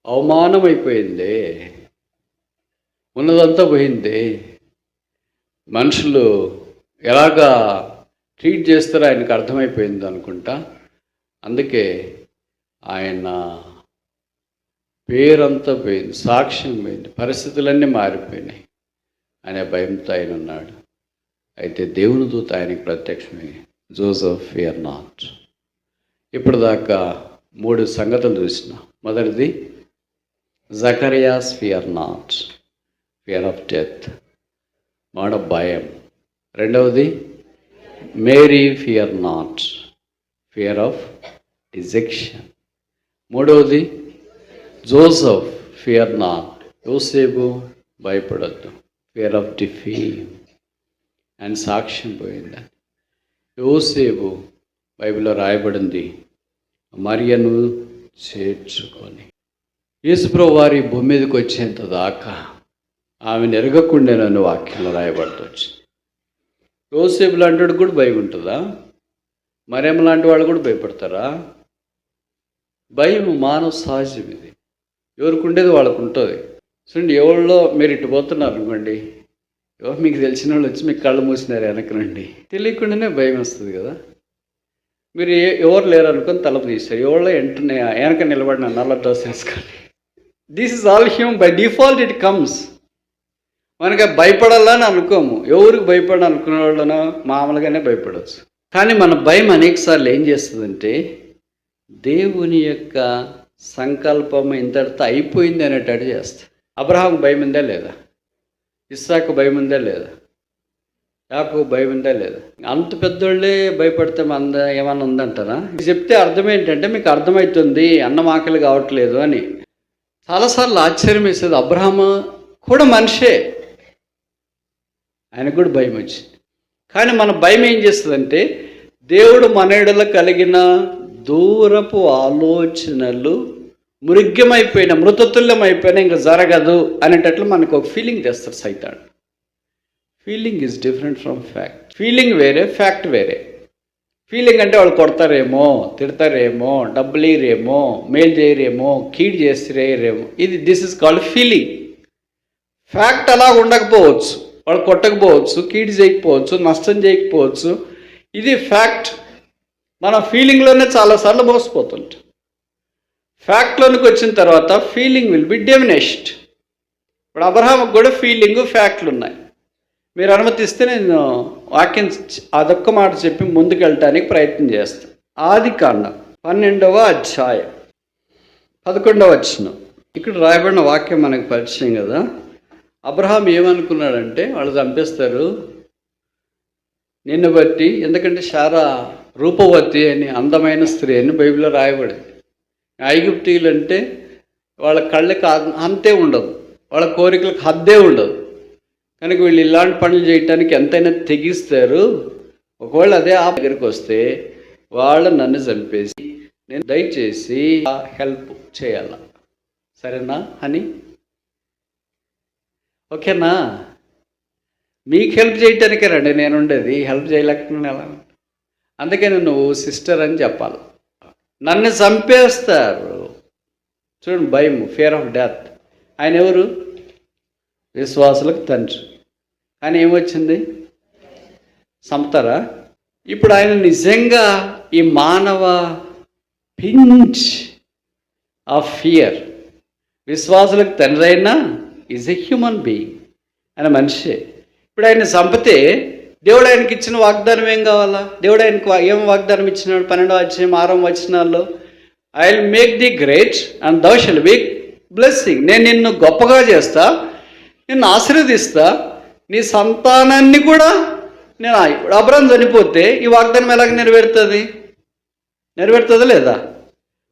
అవమానం అయిపోయింది, ఉన్నదంతా పోయింది. మనుషులు ఎలాగా ట్రీట్ చేస్తారో ఆయనకు అర్థమైపోయింది అనుకుంటా. అందుకే ఆయన పేరంతా పోయింది, సాక్ష్యం పోయింది, పరిస్థితులన్నీ మారిపోయినాయి. అనే భయంతో ఆయన ఉన్నాడు. అయితే దేవుని దూత ఆయనకు ప్రత్యక్షమై, జోసెఫ్ ఫియర్ నాట్. ఇప్పుడు దాకా 3 సంగతులు చూసిన. మొదటిది Zacharias fear not, fear of death, మాట భయం. రెండవది Mary fear not, fear of rejection. మూడవది జోసెఫ్ ఫియర్ నాట్, యోసేపు భయపడద్దు, ఫియర్ ఆఫ్ డిఫేమ్. అండ్ సాక్ష్యం పోయిందని. యోసేపు బైబిల్లో రాయబడింది, మరియను చేర్చుకొని. యేసుప్రభువు వారి భూమి మీదకి వచ్చేంత దాకా ఆమెను ఎరగకుండానని వాక్యంలో రాయబడుతుంది. యోసేపు లాంటి వాడు కూడా భయం ఉంటుందా? మరియమ్మ లాంటి వాళ్ళు కూడా భయపడతారా? భయం మానవ సహజం. ఇది ఎవరికి ఉండేది వాళ్ళకు ఉంటుంది. చూడండి, ఎవరిలో మీరు ఇటు పోతున్నారు అనుకోండి, మీకు తెలిసిన వాళ్ళు వచ్చి మీకు కళ్ళు మూసినారు వెనక నుండి, తెలియకుండానే భయం వస్తుంది కదా. మీరు ఎవరు లేరు అనుకొని తలుపు తీస్తారు, ఎవరో వెంటనే వెనక నిలబడిన నల్ల డ్రెస్ వేసుకొని. This is all Hume, by default it comes. మనకి భయపడాలని అనుకోము. ఎవరికి భయపడాలనుకునే వాళ్ళనో మామూలుగానే భయపడవచ్చు. కానీ మన భయం అనేకసార్లు ఏం చేస్తుందంటే, దేవుని యొక్క సంకల్పం ఇంతటితో అయిపోయింది అనేటట్టు చేస్తుంది. అబ్రహాం భయం ఉందా లేదా? ఇస్సాకు భయం ఉందా లేదా? యాకోబు భయం ఉందా లేదా? అంత పెద్దోళ్ళే భయపడితే ఏమన్నా ఉందంటారా? చెప్తే అర్థం ఏంటంటే, మీకు అర్థమవుతుంది అన్నం ఆకలి కావట్లేదు అని. చాలాసార్లు ఆశ్చర్యం వేసేది, అబ్రహాము కూడా మనిషే, ఆయనకు కూడా భయం వచ్చింది. కానీ మన భయం ఏం చేస్తుందంటే, దేవుడు మన ఎడల కలిగిన దూరపు ఆలోచనలు మృగ్యమైపోయిన, మృతతుల్యమైపోయినా ఇంకా జరగదు అనేటట్లు మనకు ఒక ఫీలింగ్ తెస్తాడు సైతాన్. Feeling is different from fact. Feeling వేరే, ఫ్యాక్ట్ వేరే. ఫీలింగ్ అంటే వాళ్ళు కొడతారేమో, తిడతారేమో, డబ్బులు ఇరేమో, మేలు చేయరేమో, కీడు చేసిరేమో, this is called feeling. Fact అలా ఉండకపోవచ్చు, వాళ్ళు కొట్టకపోవచ్చు, కీడు చేయకపోవచ్చు, నష్టం చేయకపోవచ్చు. ఇది ఫ్యాక్ట్. మన ఫీలింగ్లోనే చాలాసార్లు మోసపోతుంటాం. ఫ్యాక్ట్లోనికి వచ్చిన తర్వాత ఫీలింగ్ విల్ బి డెమినిష్డ్. ఇప్పుడు అబ్రహాముకు కూడా ఫీలింగు, ఫ్యాక్ట్లు ఉన్నాయి. మీరు అనుమతిస్తే నేను వాక్యం అదొక్క మాట చెప్పి ముందుకు వెళ్ళటానికి ప్రయత్నం చేస్తాను. ఆదికాండం 12వ అధ్యాయం 11వ వచనం. ఇక్కడ రాయబడిన వాక్యం మనకు పరిచయం కదా. అబ్రహాం ఏమనుకున్నాడంటే, వాళ్ళు చంపేస్తారు నిన్ను బట్టి, ఎందుకంటే శారా రూపవతి అని, అందమైన స్త్రీ అని బైబిల్లో రాయబడింది. ఐగుప్తీయులు అంటే వాళ్ళ కళ్ళకి అంతే ఉండదు, వాళ్ళ కోరికలకు హద్దే ఉండదు. కనుక వీళ్ళు ఇలాంటి పనులు చేయటానికి ఎంతైనా తెగిస్తారు. ఒకవేళ అదే ఆ దగ్గరికి వస్తే వాళ్ళు నన్ను చంపేసి, నేను దయచేసి హెల్ప్ చేయాల, సరేనా అని. ఓకేనా? మీకు హెల్ప్ చేయటానికే రండి నేను ఉండేది, హెల్ప్ చేయలేకపోయినా ఎలా? అందుకని నువ్వు సిస్టర్ అని చెప్పాలి. నన్ను చంపేస్తారు. చూడండి, భయం, ఫియర్ ఆఫ్ డెత్. ఆయన ఎవరు? విశ్వాసులకు తండ్రి. కానీ ఏమొచ్చింది? చంపుతారా? ఇప్పుడు ఆయన నిజంగా ఈ మానవ పించ్ ఆఫ్ ఫియర్, విశ్వాసులకు తండ్రి అయినా ఈజ్ ఎ హ్యూమన్ బీయింగ్, ఆయన మనిషే. ఇప్పుడు ఆయన చంపితే దేవుడు ఆయనకి ఇచ్చిన వాగ్దానం ఏం కావాలా? దేవుడు ఆయనకు ఏం వాగ్దానం ఇచ్చినాడు? 12వ అధ్యాయం 6వ వచనాల్లో, I will make the great and thou shall be blessing. నేను నిన్ను గొప్పగా చేస్తా, నిన్ను ఆశీర్వదిస్తా, నీ సంతానాన్ని కూడా నేను. ఇప్పుడు అబ్రహాం చనిపోతే ఈ వాగ్దానం ఎలాగ నెరవేరుతుందా లేదా?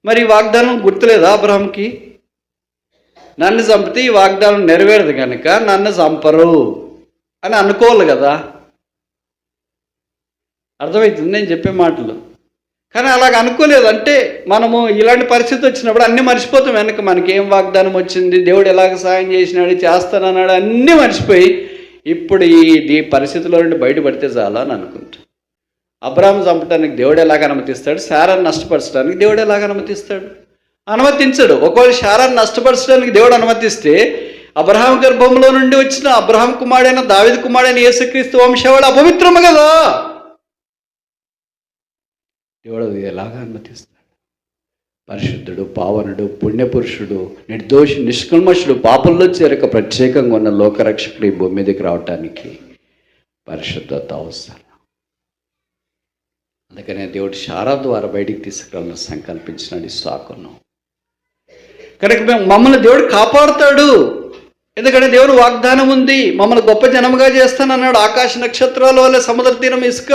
మరి ఈ వాగ్దానం గుర్తులేదా అబ్రహాంకి? నన్ను చంపితే ఈ వాగ్దానం నెరవేరదు కనుక నన్ను చంపరు అని అనుకోవాలి కదా. అర్థమవుతుంది నేను చెప్పే మాటలు? కానీ అలాగ అనుకోలేదు. అంటే మనము ఇలాంటి పరిస్థితి వచ్చినప్పుడు అన్నీ మర్చిపోతాం. వెనక మనకి ఏం వాగ్దానం వచ్చింది, దేవుడు ఎలాగ సాయం చేసినాడు, చేస్తానన్నాడు, అన్నీ మర్చిపోయి ఇప్పుడు ఈ పరిస్థితిలో నుండి బయటపడితే చాలా అని అనుకుంటాం. అబ్రహాం చంపడానికి దేవుడు ఎలాగ అనుమతిస్తాడు? శారాన్ని నష్టపరచడానికి దేవుడు ఎలాగ అనుమతిస్తాడు? అనుమతించడు. ఒకవేళ శారాన్ని నష్టపరచడానికి దేవుడు అనుమతిస్తే, అబ్రహాం గర్భంలో నుండి వచ్చిన అబ్రహాం కుమారుడైన దావీదు కుమారుడైన యేసుక్రీస్తు వంశావళి అపవిత్రము కదా. దేవుడు అది ఎలాగా అనుమతిస్తాడు? పరిశుద్ధుడు, పావనుడు, పుణ్యపురుషుడు, నిర్దోషి, నిష్కల్మషుడు, పాపంలో చేరక ప్రత్యేకంగా ఉన్న లోకరక్షకుడు ఈ భూమి మీదకి రావటానికి పరిశుద్ధత అవసరం. అందుకనే దేవుడు శారా ద్వారా బయటికి తీసుకురావాలని సంకల్పించినాడు ఇస్సాకును. కనుక మమ్మల్ని దేవుడు కాపాడుతాడు. ఎందుకంటే దేవుడు వాగ్దానం ఉంది, మమ్మల్ని గొప్ప జనముగా చేస్తానన్నాడు. ఆకాశ నక్షత్రాల వల్ల, సముద్ర తీరం ఇసుక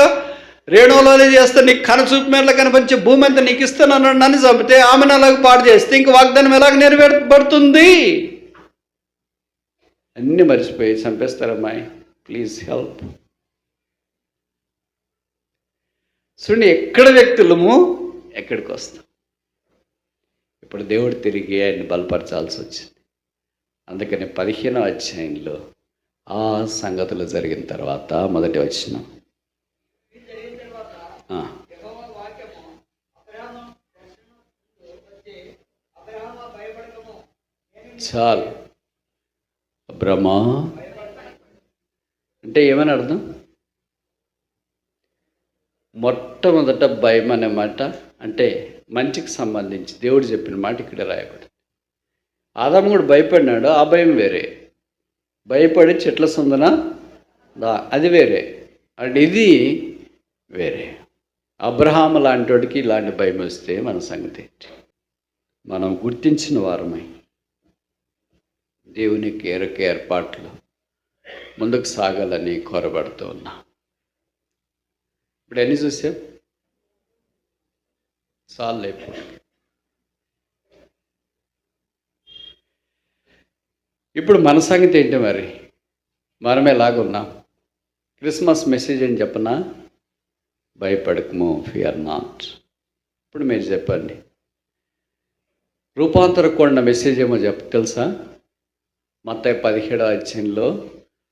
రేణువులోనే చేస్తా, నీకు కనచూపు మేరలో కనిపించే భూమి అంతా నీకు ఇస్తానన్నాడు. నన్ను చంపితే ఆమెను అలాగ పాడు చేస్తే ఇంక వాగ్దానం ఎలాగ నెరవేర్పడుతుంది? అన్నీ మర్చిపోయి చంపేస్తారమ్మాయి, ప్లీజ్ హెల్ప్. చూడండి, ఎక్కడ వ్యక్తులము ఎక్కడికి వస్తాం. ఇప్పుడు దేవుడు తిరిగి ఆయన్ని బలపరచాల్సి వచ్చింది. అందుకని 15వ అధ్యాయంలో ఆ సంగతులు జరిగిన తర్వాత మొదటి వచనం, చాలు బ్రహ్మ అంటే ఏమని అర్థం? మొట్టమొదట భయం అనే మాట అంటే మంచికి సంబంధించి దేవుడు చెప్పిన మాట ఇక్కడ రాయబడింది. ఆదాము కూడా భయపడినాడు, ఆ భయం వేరే. భయపడి చెట్ల సందున అది వేరే. అంటే ఇది వేరే. అబ్రహాము లాంటి వాడికి ఇలాంటి భయం వస్తే మన సంగతి ఏంటి? మనం గుర్తించిన వారమై దేవునికి ఏర్పాట్లు ముందుకు సాగాలని కోరబడుతూ ఉన్నాం. ఇప్పుడు ఎన్ని చూసాం? చాలు లేకపోతే ఇప్పుడు మన సంగతి ఏంటి మరి? మనం ఎలాగున్నాం? క్రిస్మస్ మెసేజ్ అని చెప్పనా? భయపడకము, ఫియర్ నాట్. ఇప్పుడు మీరు చెప్పండి, రూపాంతర కొండ మెసేజ్ ఏమో తెలుసా? మత్తయి 17వ అధ్యాయంలో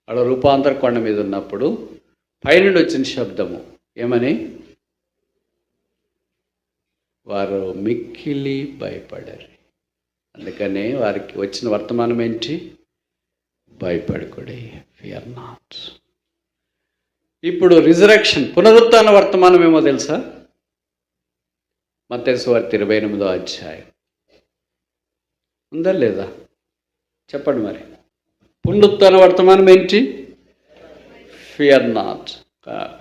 అక్కడ రూపాంతర కొండ మీద ఉన్నప్పుడు పైనుండి వచ్చిన శబ్దము ఏమని? వారు మిక్కిలి భయపడారు. అందుకనే వారికి వచ్చిన వర్తమానం ఏంటి? భయపడకూడదు, ఫియర్ నాట్. ఇప్పుడు రిజరెక్షన్, పునరుత్థాన వర్తమానం ఏమో తెలుసా? మత్తయి సువార్త 28వ అధ్యాయం ఉందా లేదా? చెప్పండి మరి. పునరుత్థాన వర్తమానం ఏంటి? Fear not.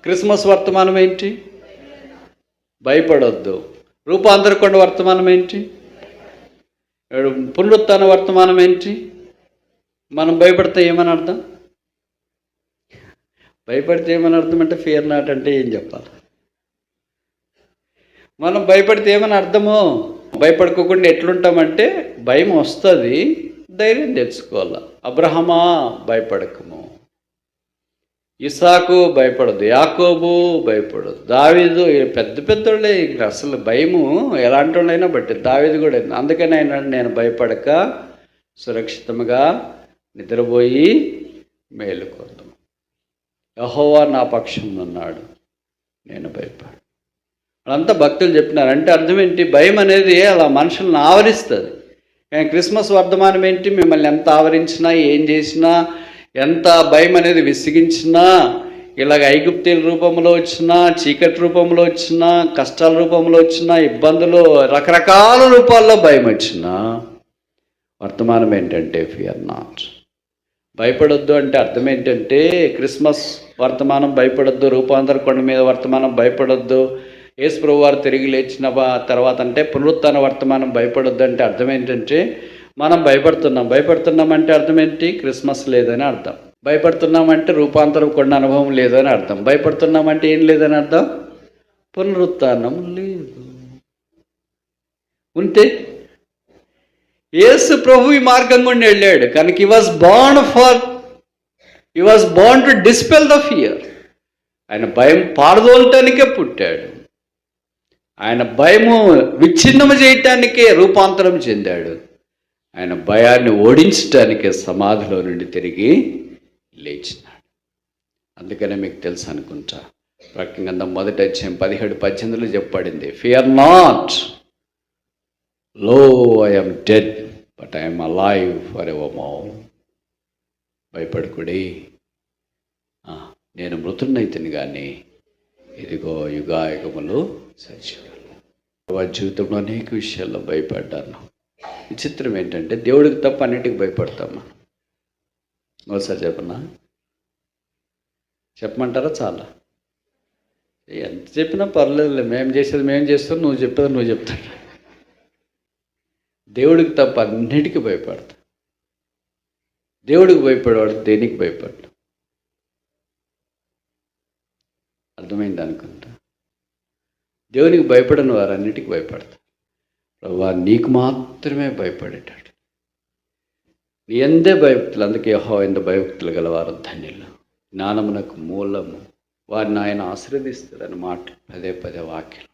క్రిస్మస్ వర్తమానం ఏంటి? భయపడొద్దు. రూపాంతర కొండ వర్తమానం ఏంటి? పునరుత్థాన వర్తమానం ఏంటి? మనం భయపడితే ఏమని అర్థం? భయపడితే ఏమని అర్థం అంటే ఫియర్ నాట్ అంటే ఏం చెప్పాలి? మనం భయపడితే ఏమని అర్థము? భయపడుకోకుండా ఎట్లుంటామంటే భయం వస్తుంది, ధైర్యం తెచ్చుకోవాలి. అబ్రహమా భయపడకము, ఇసాకు భయపడదు, యాకోబు భయపడదు, దావీదు, పెద్ద పెద్దోళ్ళే. అసలు భయము ఎలాంటి వాళ్ళైనా బట్టి దావీదు కూడా. అందుకని ఆయన నేను భయపడక సురక్షితంగా నిద్రపోయి మేలుకొందును, యెహోవా నా పక్షం ఉన్నాడు, నేను భయపడు. వాళ్ళంతా భక్తులు చెప్పినారు. అంటే అర్థం ఏంటి? భయం అనేది అలా మనుషులను ఆవరిస్తుంది. కానీ క్రిస్మస్ వర్తమానం ఏంటి? మిమ్మల్ని ఎంత ఆవరించినా, ఏం చేసినా, ఎంత భయం అనేది విసిగించినా, ఇలాగ ఐగుప్తీల రూపంలో వచ్చినా, చీకటి రూపంలో వచ్చినా, కష్టాల రూపంలో వచ్చినా, ఇబ్బందులు రకరకాల రూపాల్లో భయం వచ్చినా, వర్తమానం ఏంటంటే ఫియర్ నాట్. భయపడొద్దు అంటే అర్థం ఏంటంటే క్రిస్మస్ వర్తమానం భయపడొద్దు, రూపాంతర కొండ మీద వర్తమానం భయపడొద్దు, యేసు ప్రభువు వారు తిరిగి లేచిన తర్వాత అంటే పునరుత్థాన వర్తమానం భయపడొద్దు అంటే అర్థం ఏంటంటే మనం భయపడుతున్నామంటే అర్థం ఏంటి? క్రిస్మస్ లేదని అర్థం. భయపడుతున్నామంటే రూపాంతరం కొండ అనుభవం లేదని అర్థం. భయపడుతున్నామంటే ఏం లేదని అర్థం? పునరుత్థానం లేదు. ఉంటే యేసు ప్రభు ఈ మార్గం గుండా వెళ్ళాడు కనుక he was born to dispel the fear. ఆయన భయం పారదోలటానికే పుట్టాడు. ఆయన భయము విచ్ఛిన్నము చేయటానికే రూపాంతరం చెందాడు. ఆయన భయాన్ని ఓడించటానికే సమాధిలో నుండి తిరిగి లేచినాడు. అందుకనే మీకు తెలుసు అనుకుంటా, ప్రకటన గ్రంథం 1వ అధ్యాయం 17-18 చెప్పబడింది, ఫియర్ నాట్, లో I am dead but I am alive forevermore. భయపడకుడి, నేను మృతున్నైతిని కానీ ఇదిగో యుగాయుగములు సజీవులు. జీవితంలో అనేక విషయాల్లో భయపడ్డాను. విచిత్రం ఏంటంటే దేవుడికి తప్ప అన్నిటికీ భయపడతాం మనం. ఒకసారి చెప్పమంటారా? చాలా ఎంత చెప్పినా పర్లేదులే, మేము చేసేది మేము చేస్తాం, నువ్వు చెప్పేది నువ్వు చెప్తాడు. దేవుడికి తప్ప అన్నిటికీ భయపడతా. దేవుడికి భయపడేవాడు దేనికి భయపడ్డా? అర్థమైంది అనుకుంటా. దేవునికి భయపడని వారు అన్నిటికీ భయపడతారు. ప్రభువా నీకు మాత్రమే భయపడేటాడు. నీ ఎందే భయభక్తులు, అందుకే యెహోవా యందు భయభక్తులు గలవారు ధన్యులు, జ్ఞానమునకు మూలము, వారిని ఆయన ఆశీర్వదిస్తాడని మాటలు పదే వాక్యం.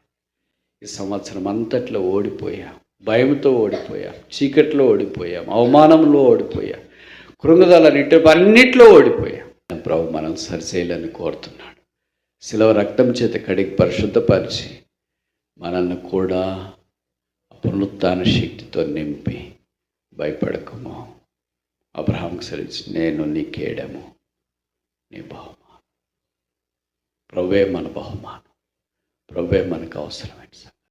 ఈ సంవత్సరం అంతట్లో ఓడిపోయాం, భయంతో ఓడిపోయాం, చీకట్లో ఓడిపోయాం, అవమానంలో ఓడిపోయాం, అన్నిట్లో ఓడిపోయాం. ప్రభు మనం సరిచేయాలని కోరుతున్నాడు. శిలువ రక్తం చేత కడిగి పరిశుద్ధపరిచి మనల్ని కూడా పునరుత్థాన శక్తితో నింపి భయపడకము, అబ్రహాంకు సరించి నేను నీ కేడము, నీ బహుమానం. ప్రభువే మన బహుమానం. ప్రభువే మనకు అవసరమైన